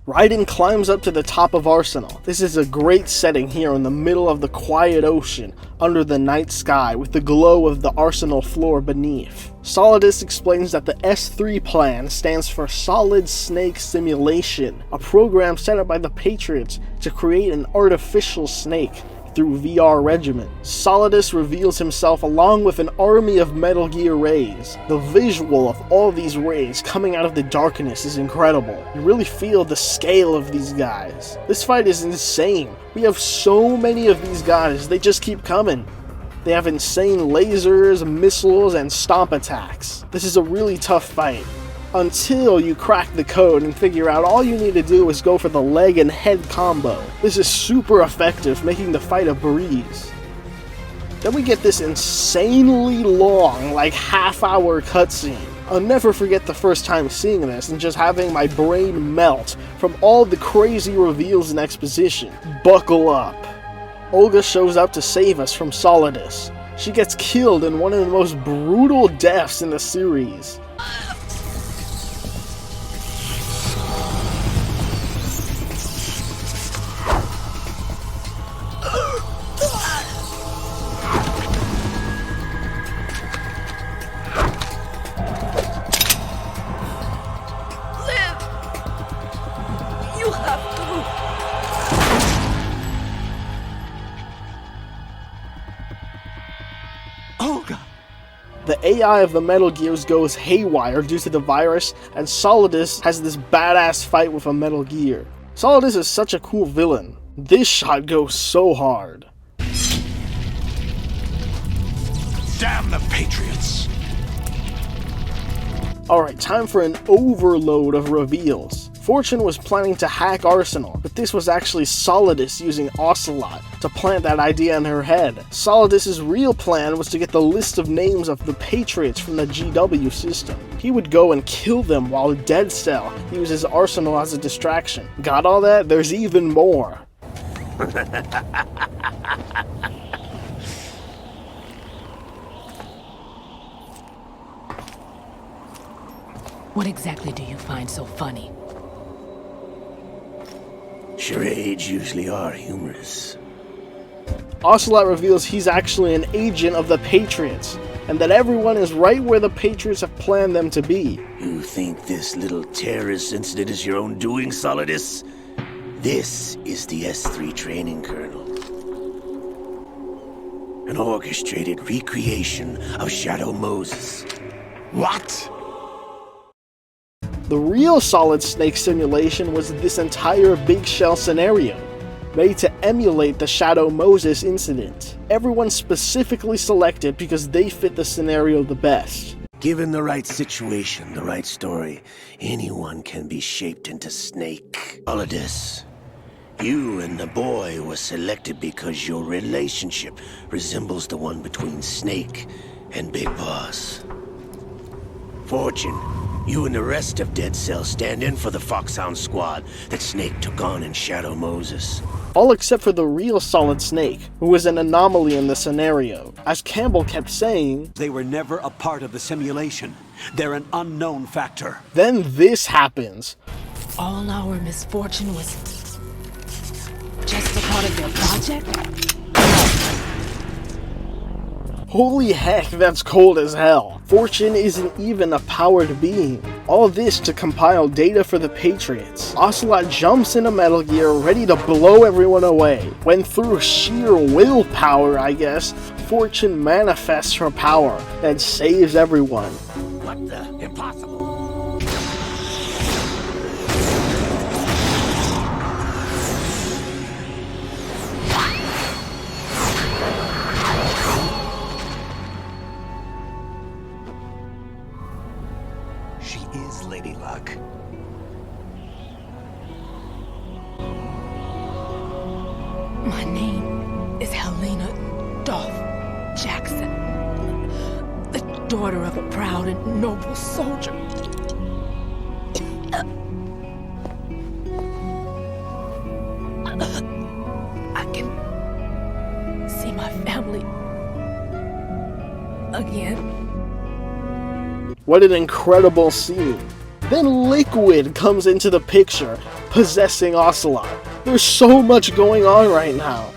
Raiden climbs up to the top of Arsenal. This is a great setting here in the middle of the quiet ocean, under the night sky, with the glow of the Arsenal floor beneath. Solidus explains that the S3 plan stands for Solid Snake Simulation, a program set up by the Patriots to create an artificial snake through VR regimen. Solidus reveals himself along with an army of Metal Gear rays. The visual of all these rays coming out of the darkness is incredible. You really feel the scale of these guys. This fight is insane. We have so many of these guys, they just keep coming. They have insane lasers, missiles, and stomp attacks. This is a really tough fight. Until you crack the code and figure out all you need to do is go for the leg and head combo. This is super effective, making the fight a breeze. Then we get this insanely long, like half-hour cutscene. I'll never forget the first time seeing this and just having my brain melt from all the crazy reveals and exposition. Buckle up. Olga shows up to save us from Solidus. She gets killed in one of the most brutal deaths in the series. The AI of the Metal Gears goes haywire due to the virus, and Solidus has this badass fight with a Metal Gear. Solidus is such a cool villain. This shot goes so hard. Damn the Patriots! Alright, time for an overload of reveals. Fortune was planning to hack Arsenal, but this was actually Solidus using Ocelot to plant that idea in her head. Solidus' real plan was to get the list of names of the Patriots from the GW system. He would go and kill them while Dead Cell uses Arsenal as a distraction. Got all that? There's even more. What exactly do you find so funny? Charades usually are humorous. Ocelot reveals he's actually an agent of the Patriots, and that everyone is right where the Patriots have planned them to be. You think this little terrorist incident is your own doing, Solidus? This is the S3 training kernel. An orchestrated recreation of Shadow Moses. What? The real Solid Snake simulation was this entire Big Shell scenario, made to emulate the Shadow Moses incident. Everyone specifically selected because they fit the scenario the best. Given the right situation, the right story, anyone can be shaped into Snake. Solidus, You and the boy were selected because your relationship resembles the one between Snake and Big Boss. Fortune, you and the rest of Dead Cell stand in for the Foxhound squad that Snake took on in Shadow Moses. All except for the real Solid Snake, who was an anomaly in the scenario. As Campbell kept saying, they were never a part of the simulation. They're an unknown factor. Then this happens. All our misfortune was just a part of their project? Holy heck, that's cold as hell. Fortune isn't even a powered being. All this to compile data for the Patriots. Ocelot jumps into Metal Gear ready to blow everyone away, when through sheer willpower, I guess, Fortune manifests her power and saves everyone. What the? Impossible. She is Lady Luck. My name is Helena Dolph Jackson, the daughter of a proud and noble soldier. I can see my family again. What an incredible scene. Then Liquid comes into the picture, possessing Ocelot. There's so much going on right now.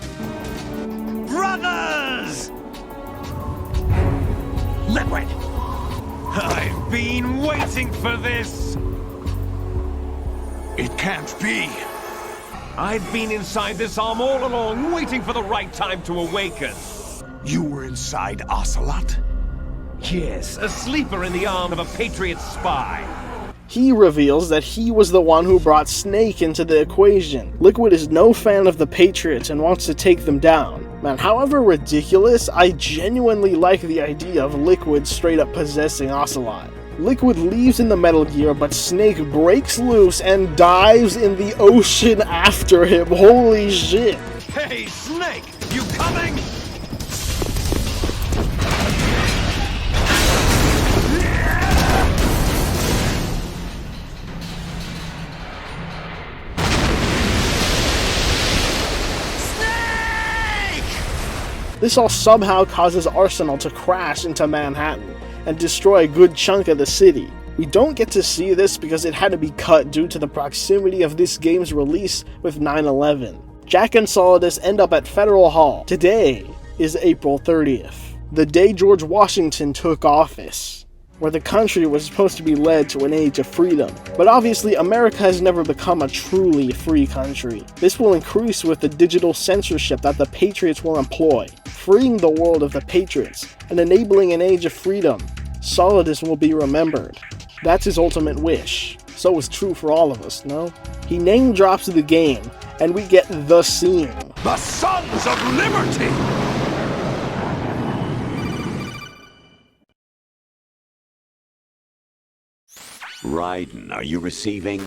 Brothers! Liquid! I've been waiting for this! It can't be. I've been inside this arm all along, waiting for the right time to awaken. You were inside Ocelot? Yes, a sleeper in the arm of a Patriot spy. He reveals that he was the one who brought Snake into the equation. Liquid is no fan of the Patriots and wants to take them down. Man, however ridiculous, I genuinely like the idea of Liquid straight up possessing Ocelot. Liquid leaves in the Metal Gear, but Snake breaks loose and dives in the ocean after him. Holy shit. Hey, Snake! You coming? This all somehow causes Arsenal to crash into Manhattan and destroy a good chunk of the city. We don't get to see this because it had to be cut due to the proximity of this game's release with 9/11. Jack and Solidus end up at Federal Hall. Today is April 30th, the day George Washington took office, where the country was supposed to be led to an age of freedom. But obviously, America has never become a truly free country. This will increase with the digital censorship that the Patriots will employ, freeing the world of the Patriots and enabling an age of freedom. Solidus will be remembered. That's his ultimate wish. So is true for all of us, no? He name drops the game, and we get the scene. The Sons of Liberty! Raiden, are you receiving?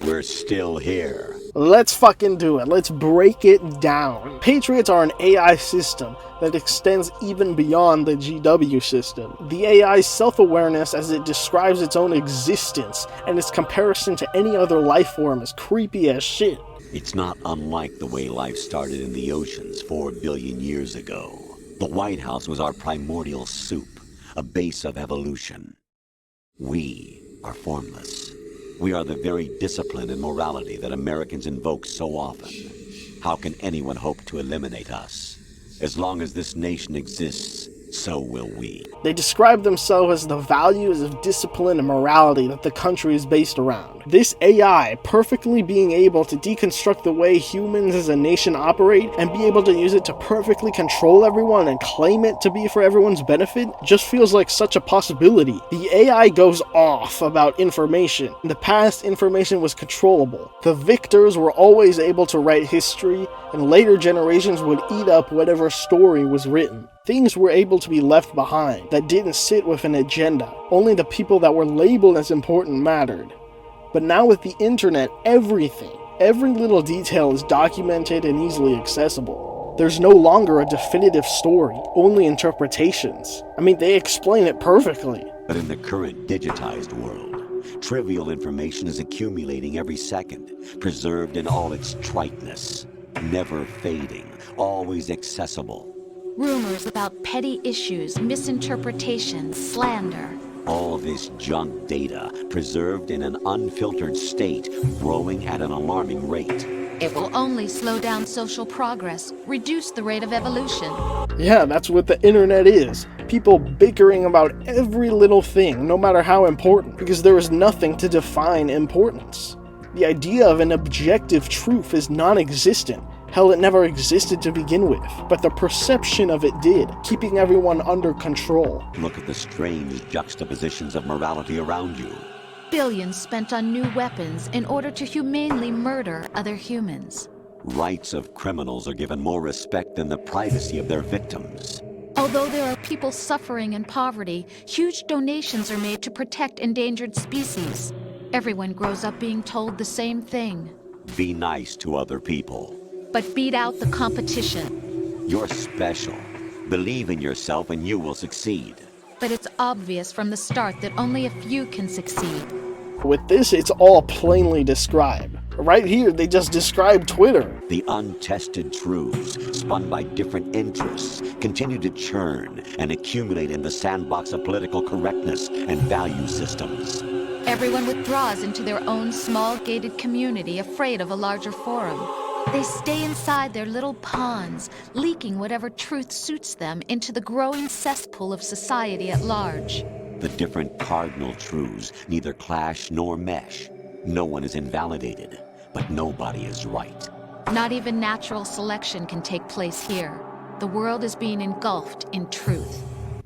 We're still here. Let's fucking do it. Let's break it down. Patriots are an AI system that extends even beyond the GW system. The AI's self-awareness as it describes its own existence and its comparison to any other life form is creepy as shit. It's not unlike the way life started in the oceans 4 billion years ago. The White House was our primordial soup, a base of evolution. We are formless. We are the very discipline and morality that Americans invoke so often. How can anyone hope to eliminate us? As long as this nation exists, so will we. They describe themselves as the values of discipline and morality that the country is based around. This AI perfectly being able to deconstruct the way humans as a nation operate and be able to use it to perfectly control everyone and claim it to be for everyone's benefit just feels like such a possibility. The AI goes off about information. In the past, information was controllable. The victors were always able to write history, and later generations would eat up whatever story was written. Things were able to be left behind that didn't sit with an agenda. Only the people that were labeled as important mattered. But now with the internet, everything, Every little detail is documented and easily accessible. There's no longer a definitive story, only interpretations. I mean, they explain it perfectly. But in the current digitized world, trivial information is accumulating every second, preserved in all its triteness, never fading, always accessible. Rumors about petty issues, misinterpretations, slander. All this junk data, preserved in an unfiltered state, growing at an alarming rate. It will only slow down social progress, reduce the rate of evolution. Yeah, that's what the internet is. People bickering about every little thing, no matter how important, because there is nothing to define importance. The idea of an objective truth is non-existent. Hell, it never existed to begin with, but the perception of it did, keeping everyone under control. Look at the strange juxtapositions of morality around you. Billions spent on new weapons in order to humanely murder other humans. Rights of criminals are given more respect than the privacy of their victims. Although there are people suffering in poverty, huge donations are made to protect endangered species. Everyone grows up being told the same thing. Be nice to other people. But beat out the competition. You're special. Believe in yourself and you will succeed. But it's obvious from the start that only a few can succeed. With this, it's all plainly described. Right here, they just describe Twitter. The untested truths, spun by different interests, continue to churn and accumulate in the sandbox of political correctness and value systems. Everyone withdraws into their own small gated community, afraid of a larger forum. They stay inside their little ponds, leaking whatever truth suits them into the growing cesspool of society at large. The different cardinal truths neither clash nor mesh. No one is invalidated, but nobody is right. Not even natural selection can take place here. The world is being engulfed in truth.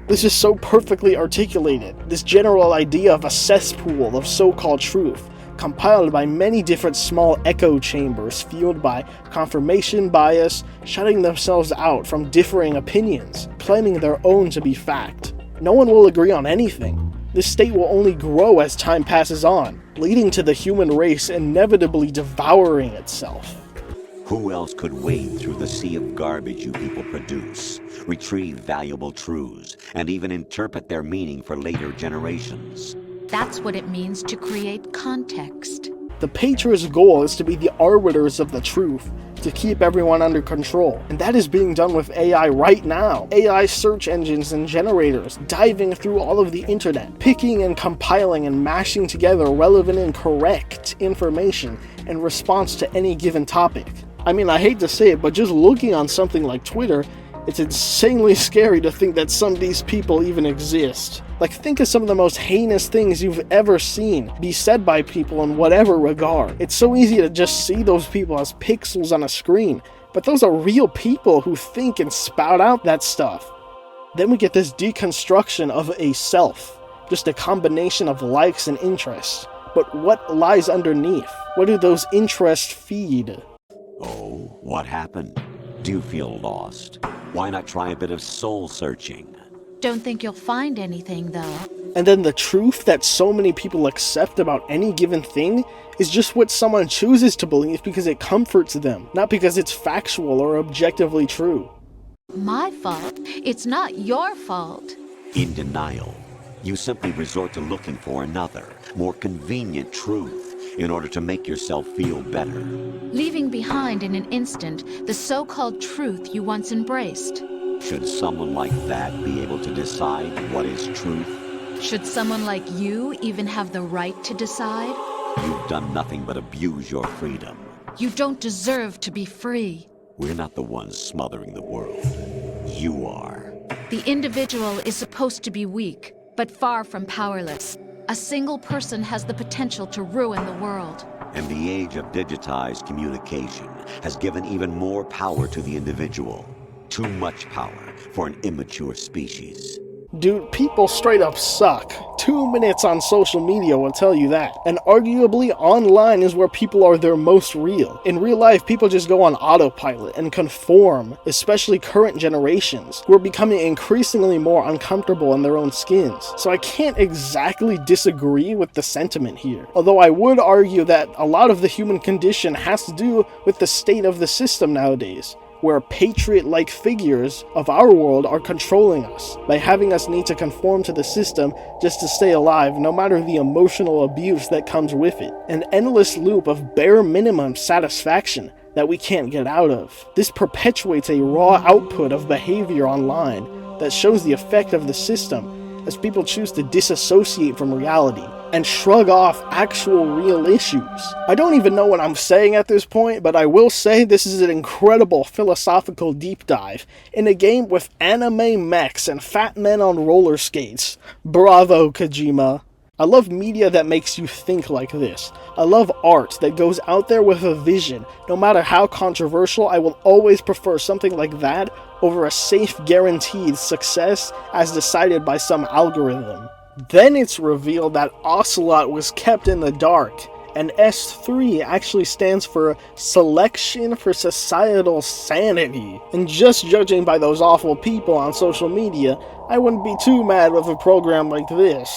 This is so perfectly articulated, this general idea of a cesspool of so-called truth, compiled by many different small echo chambers fueled by confirmation bias, shutting themselves out from differing opinions, claiming their own to be fact. No one will agree on anything. This state will only grow as time passes on, leading to the human race inevitably devouring itself. Who else could wade through the sea of garbage you people produce, retrieve valuable truths, and even interpret their meaning for later generations? That's what it means to create context. The Patriots' goal is to be the arbiters of the truth, to keep everyone under control, and that is being done with AI right now. AI search engines and generators diving through all of the internet, picking and compiling and mashing together relevant and correct information in response to any given topic. I mean, I hate to say it, but just looking on something like Twitter, it's insanely scary to think that some of these people even exist. Like, think of some of the most heinous things you've ever seen be said by people in whatever regard. It's so easy to just see those people as pixels on a screen, but those are real people who think and spout out that stuff. Then we get this deconstruction of a self, just a combination of likes and interests. But what lies underneath? What do those interests feed? Oh, what happened? Do you feel lost? Why not try a bit of soul searching? Don't think you'll find anything, though. And then the truth that so many people accept about any given thing is just what someone chooses to believe because it comforts them, not because it's factual or objectively true. My fault? It's not your fault. In denial, you simply resort to looking for another, more convenient truth in order to make yourself feel better. Leaving behind in an instant the so-called truth you once embraced. Should someone like that be able to decide what is truth? Should someone like you even have the right to decide? You've done nothing but abuse your freedom. You don't deserve to be free. We're not the ones smothering the world. You are. The individual is supposed to be weak, but far from powerless. A single person has the potential to ruin the world. And the age of digitized communication has given even more power to the individual. Too much power for an immature species. Dude, people straight up suck. 2 minutes on social media will tell you that. And arguably, online is where people are their most real. In real life, people just go on autopilot and conform, especially current generations, who are becoming increasingly more uncomfortable in their own skins. So I can't exactly disagree with the sentiment here. Although I would argue that a lot of the human condition has to do with the state of the system nowadays, where patriot-like figures of our world are controlling us by having us need to conform to the system just to stay alive, no matter the emotional abuse that comes with it. An endless loop of bare minimum satisfaction that we can't get out of. This perpetuates a raw output of behavior online that shows the effect of the system as people choose to disassociate from reality and shrug off actual real issues. I don't even know what I'm saying at this point, but I will say this is an incredible philosophical deep dive in a game with anime mechs and fat men on roller skates. Bravo, Kojima. I love media that makes you think like this. I love art that goes out there with a vision. No matter how controversial, I will always prefer something like that over a safe, guaranteed success as decided by some algorithm. Then it's revealed that Ocelot was kept in the dark, and S3 actually stands for Selection for Societal Sanity. And just judging by those awful people on social media, I wouldn't be too mad with a program like this.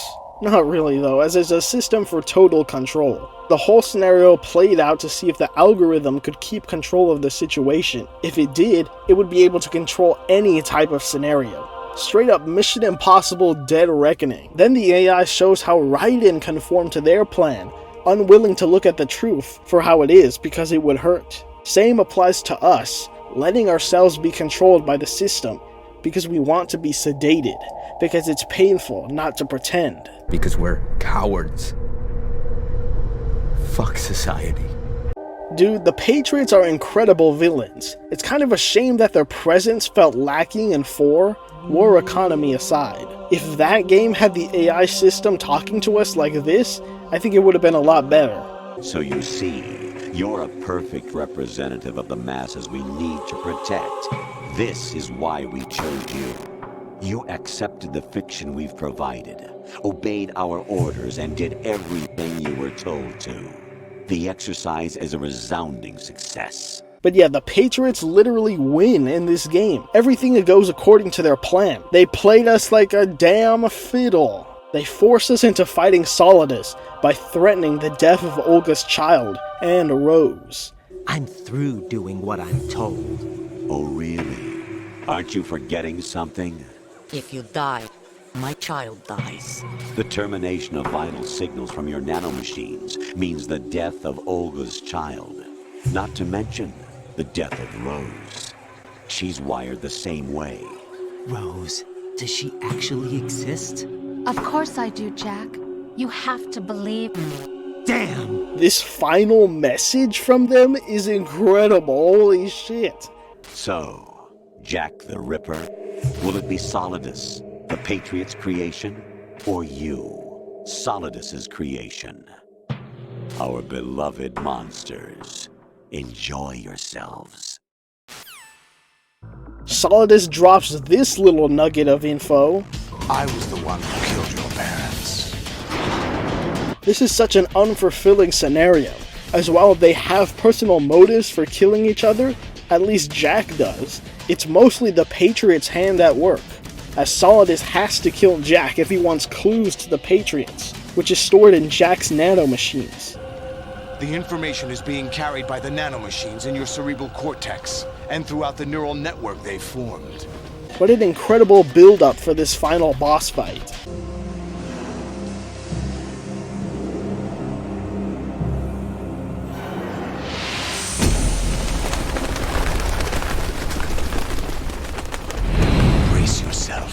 Not really though, as it's a system for total control. The whole scenario played out to see if the algorithm could keep control of the situation. If it did, it would be able to control any type of scenario. Straight up Mission Impossible Dead Reckoning. Then the AI shows how Raiden conformed to their plan, unwilling to look at the truth for how it is because it would hurt. Same applies to us, letting ourselves be controlled by the system because we want to be sedated, because it's painful not to pretend. Because we're cowards. Fuck society. Dude, the Patriots are incredible villains. It's kind of a shame that their presence felt lacking in 4, war economy aside. If that game had the AI system talking to us like this, I think it would have been a lot better. So you see, you're a perfect representative of the masses we need to protect. This is why we chose you. You accepted the fiction we've provided, obeyed our orders, and did everything you were told to. The exercise is a resounding success. But yeah, the Patriots literally win in this game. Everything goes according to their plan. They played us like a damn fiddle. They forced us into fighting Solidus by threatening the death of Olga's child and Rose. I'm through doing what I'm told. Oh, really? Aren't you forgetting something? If you die, my child dies. The termination of vital signals from your nanomachines means the death of Olga's child. Not to mention the death of Rose. She's wired the same way. Rose, does she actually exist? Of course I do, Jack. You have to believe me. Damn! This final message from them is incredible. Holy shit. So, Jack the Ripper, will it be Solidus, the Patriot's creation, or you, Solidus's creation? Our beloved monsters, enjoy yourselves. Solidus drops this little nugget of info. I was the one who killed your parents. This is such an unfulfilling scenario. As while they have personal motives for killing each other, at least Jack does, it's mostly the Patriots' hand at work, as Solidus has to kill Jack if he wants clues to the Patriots, which is stored in Jack's nanomachines. The information is being carried by the nanomachines in your cerebral cortex, and throughout the neural network they formed. What an incredible build-up for this final boss fight. Brace yourself.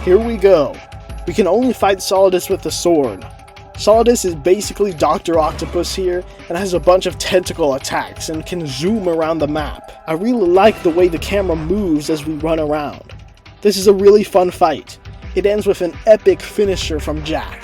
Here we go. We can only fight Solidus with the sword. Solidus is basically Dr. Octopus here, and has a bunch of tentacle attacks, and can zoom around the map. I really like the way the camera moves as we run around. This is a really fun fight. It ends with an epic finisher from Jack.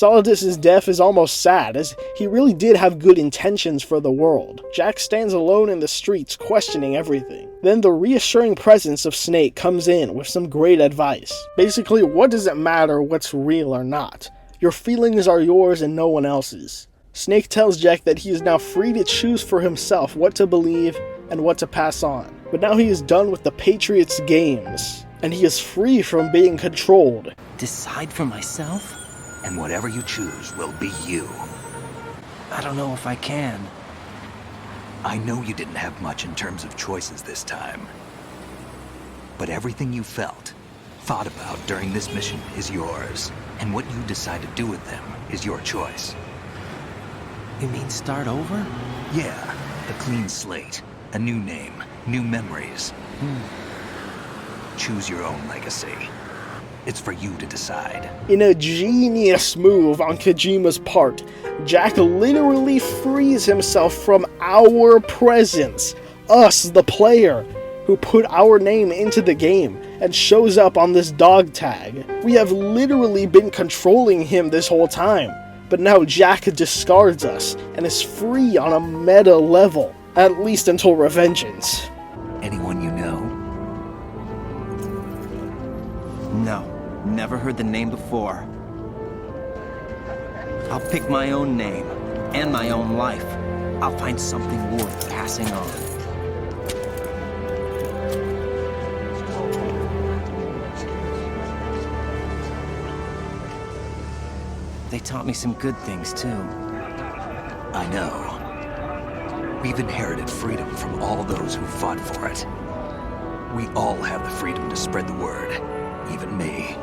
Solidus's death is almost sad, as he really did have good intentions for the world. Jack stands alone in the streets, questioning everything. Then the reassuring presence of Snake comes in with some great advice. Basically, what does it matter what's real or not? Your feelings are yours and no one else's. Snake tells Jack that he is now free to choose for himself what to believe and what to pass on. But now he is done with the Patriots' games, and he is free from being controlled. Decide for myself? And whatever you choose will be you. I don't know if I can. I know you didn't have much in terms of choices this time. But everything you felt, thought about during this mission is yours. And what you decide to do with them is your choice. You mean start over? Yeah, a clean slate, a new name, new memories. Choose your own legacy. It's for you to decide. In a genius move on Kojima's part, Jack literally frees himself from our presence, us, the player, who put our name into the game and shows up on this dog tag. We have literally been controlling him this whole time, but now Jack discards us and is free on a meta level, at least until Revengeance. Anyone you know? No, never heard the name before. I'll pick my own name, and my own life. I'll find something worth passing on. They taught me some good things, too. I know. We've inherited freedom from all those who fought for it. We all have the freedom to spread the word. Even me.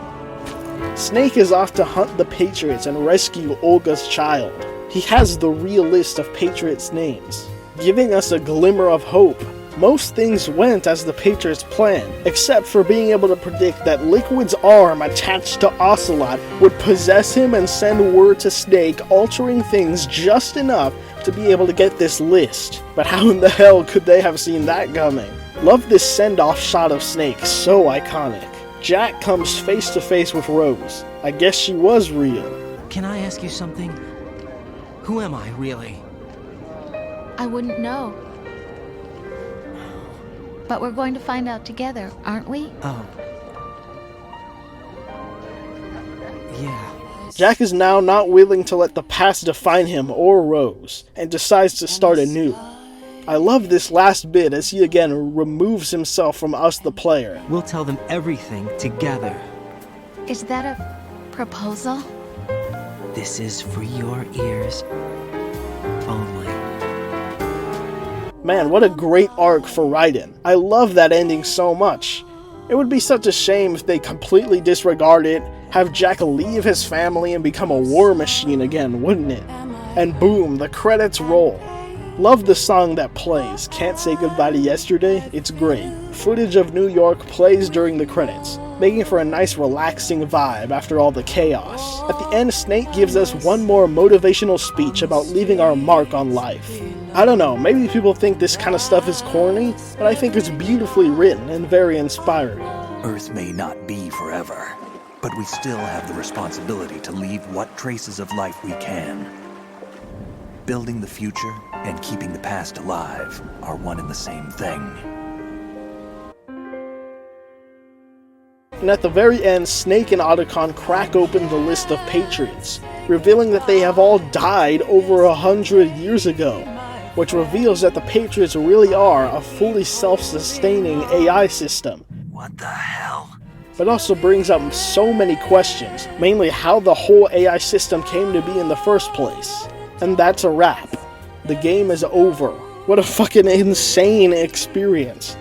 Snake is off to hunt the Patriots and rescue Olga's child. He has the real list of Patriots' names, giving us a glimmer of hope. Most things went as the Patriots planned, except for being able to predict that Liquid's arm attached to Ocelot would possess him and send word to Snake, altering things just enough to be able to get this list. But how in the hell could they have seen that coming? Love this send-off shot of Snake, so iconic. Jack comes face to face with Rose. I guess she was real. Can I ask you something? Who am I, really? I wouldn't know. But we're going to find out together, aren't we? Oh. Yeah. Jack is now not willing to let the past define him or Rose, and decides to start anew. I love this last bit as he again removes himself from us, the player. We'll tell them everything together. Is that a proposal? This is for your ears only. Man, what a great arc for Raiden. I love that ending so much. It would be such a shame if they completely disregard it, have Jack leave his family and become a war machine again, wouldn't it? And boom, the credits roll. Love the song that plays, Can't Say Goodbye to Yesterday, it's great. Footage of New York plays during the credits, making for a nice relaxing vibe after all the chaos. At the end, Snake gives us one more motivational speech about leaving our mark on life. I don't know, maybe people think this kind of stuff is corny, but I think it's beautifully written and very inspiring. Earth may not be forever, but we still have the responsibility to leave what traces of life we can. Building the future and keeping the past alive are one and the same thing. And at the very end, Snake and Otacon crack open the list of Patriots, revealing that they have all died over 100 years ago, which reveals that the Patriots really are a fully self-sustaining AI system. What the hell? But also brings up so many questions, mainly how the whole AI system came to be in the first place. And that's a wrap. The game is over. What a fucking insane experience.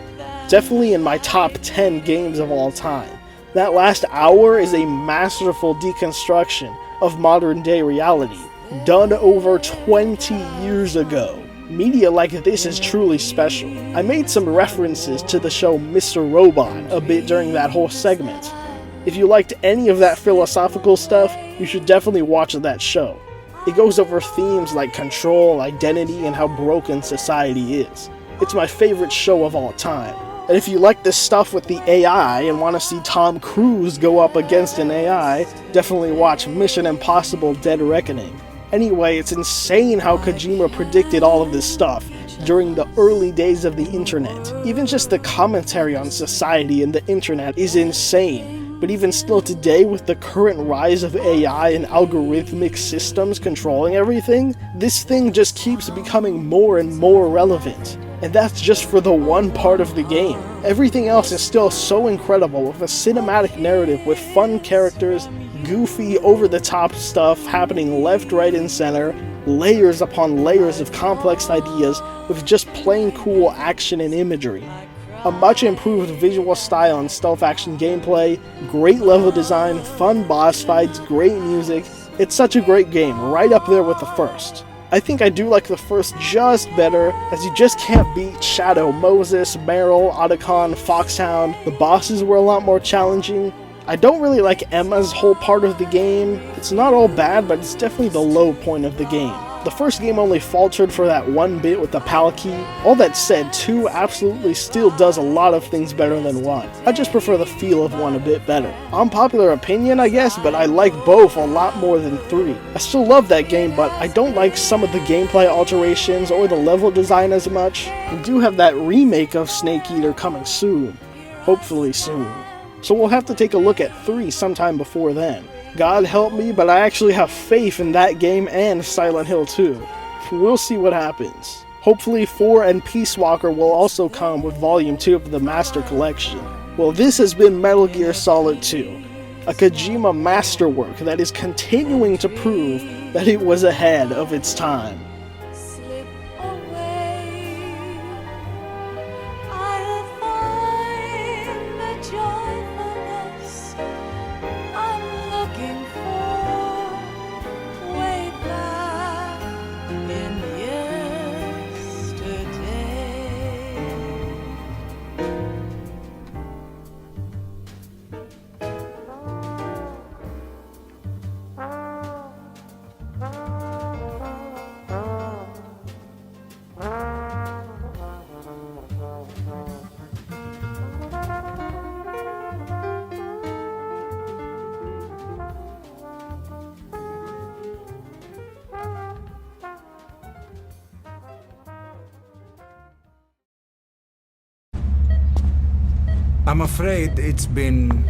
Definitely in my top 10 games of all time. That last hour is a masterful deconstruction of modern day reality, done over 20 years ago. Media like this is truly special. I made some references to the show Mr. Robot a bit during that whole segment. If you liked any of that philosophical stuff, you should definitely watch that show. It goes over themes like control, identity, and how broken society is. It's my favorite show of all time. And if you like this stuff with the AI and want to see Tom Cruise go up against an AI, definitely watch Mission Impossible Dead Reckoning. Anyway, it's insane how Kojima predicted all of this stuff during the early days of the internet. Even just the commentary on society and the internet is insane. But even still today, with the current rise of AI and algorithmic systems controlling everything, this thing just keeps becoming more and more relevant. And that's just for the one part of the game. Everything else is still so incredible, with a cinematic narrative with fun characters, goofy, over-the-top stuff happening left, right, and center, layers upon layers of complex ideas with just plain cool action and imagery. A much improved visual style and stealth action gameplay, great level design, fun boss fights, great music. It's such a great game, right up there with the first. I think I do like the first just better, as you just can't beat Shadow, Moses, Meryl, Otacon, Foxhound. The bosses were a lot more challenging. I don't really like Emma's whole part of the game. It's not all bad, but it's definitely the low point of the game. The first game only faltered for that one bit with the PAL key. All that said, 2 absolutely still does a lot of things better than 1. I just prefer the feel of 1 a bit better. Unpopular opinion, I guess, but I like both a lot more than 3. I still love that game, but I don't like some of the gameplay alterations or the level design as much. We do have that remake of Snake Eater coming soon. Hopefully soon. So we'll have to take a look at 3 sometime before then. God help me, but I actually have faith in that game and Silent Hill 2. We'll see what happens. Hopefully 4 and Peace Walker will also come with Volume 2 of the Master Collection. Well, this has been Metal Gear Solid 2, a Kojima masterwork that is continuing to prove that it was ahead of its time. I'm afraid it's been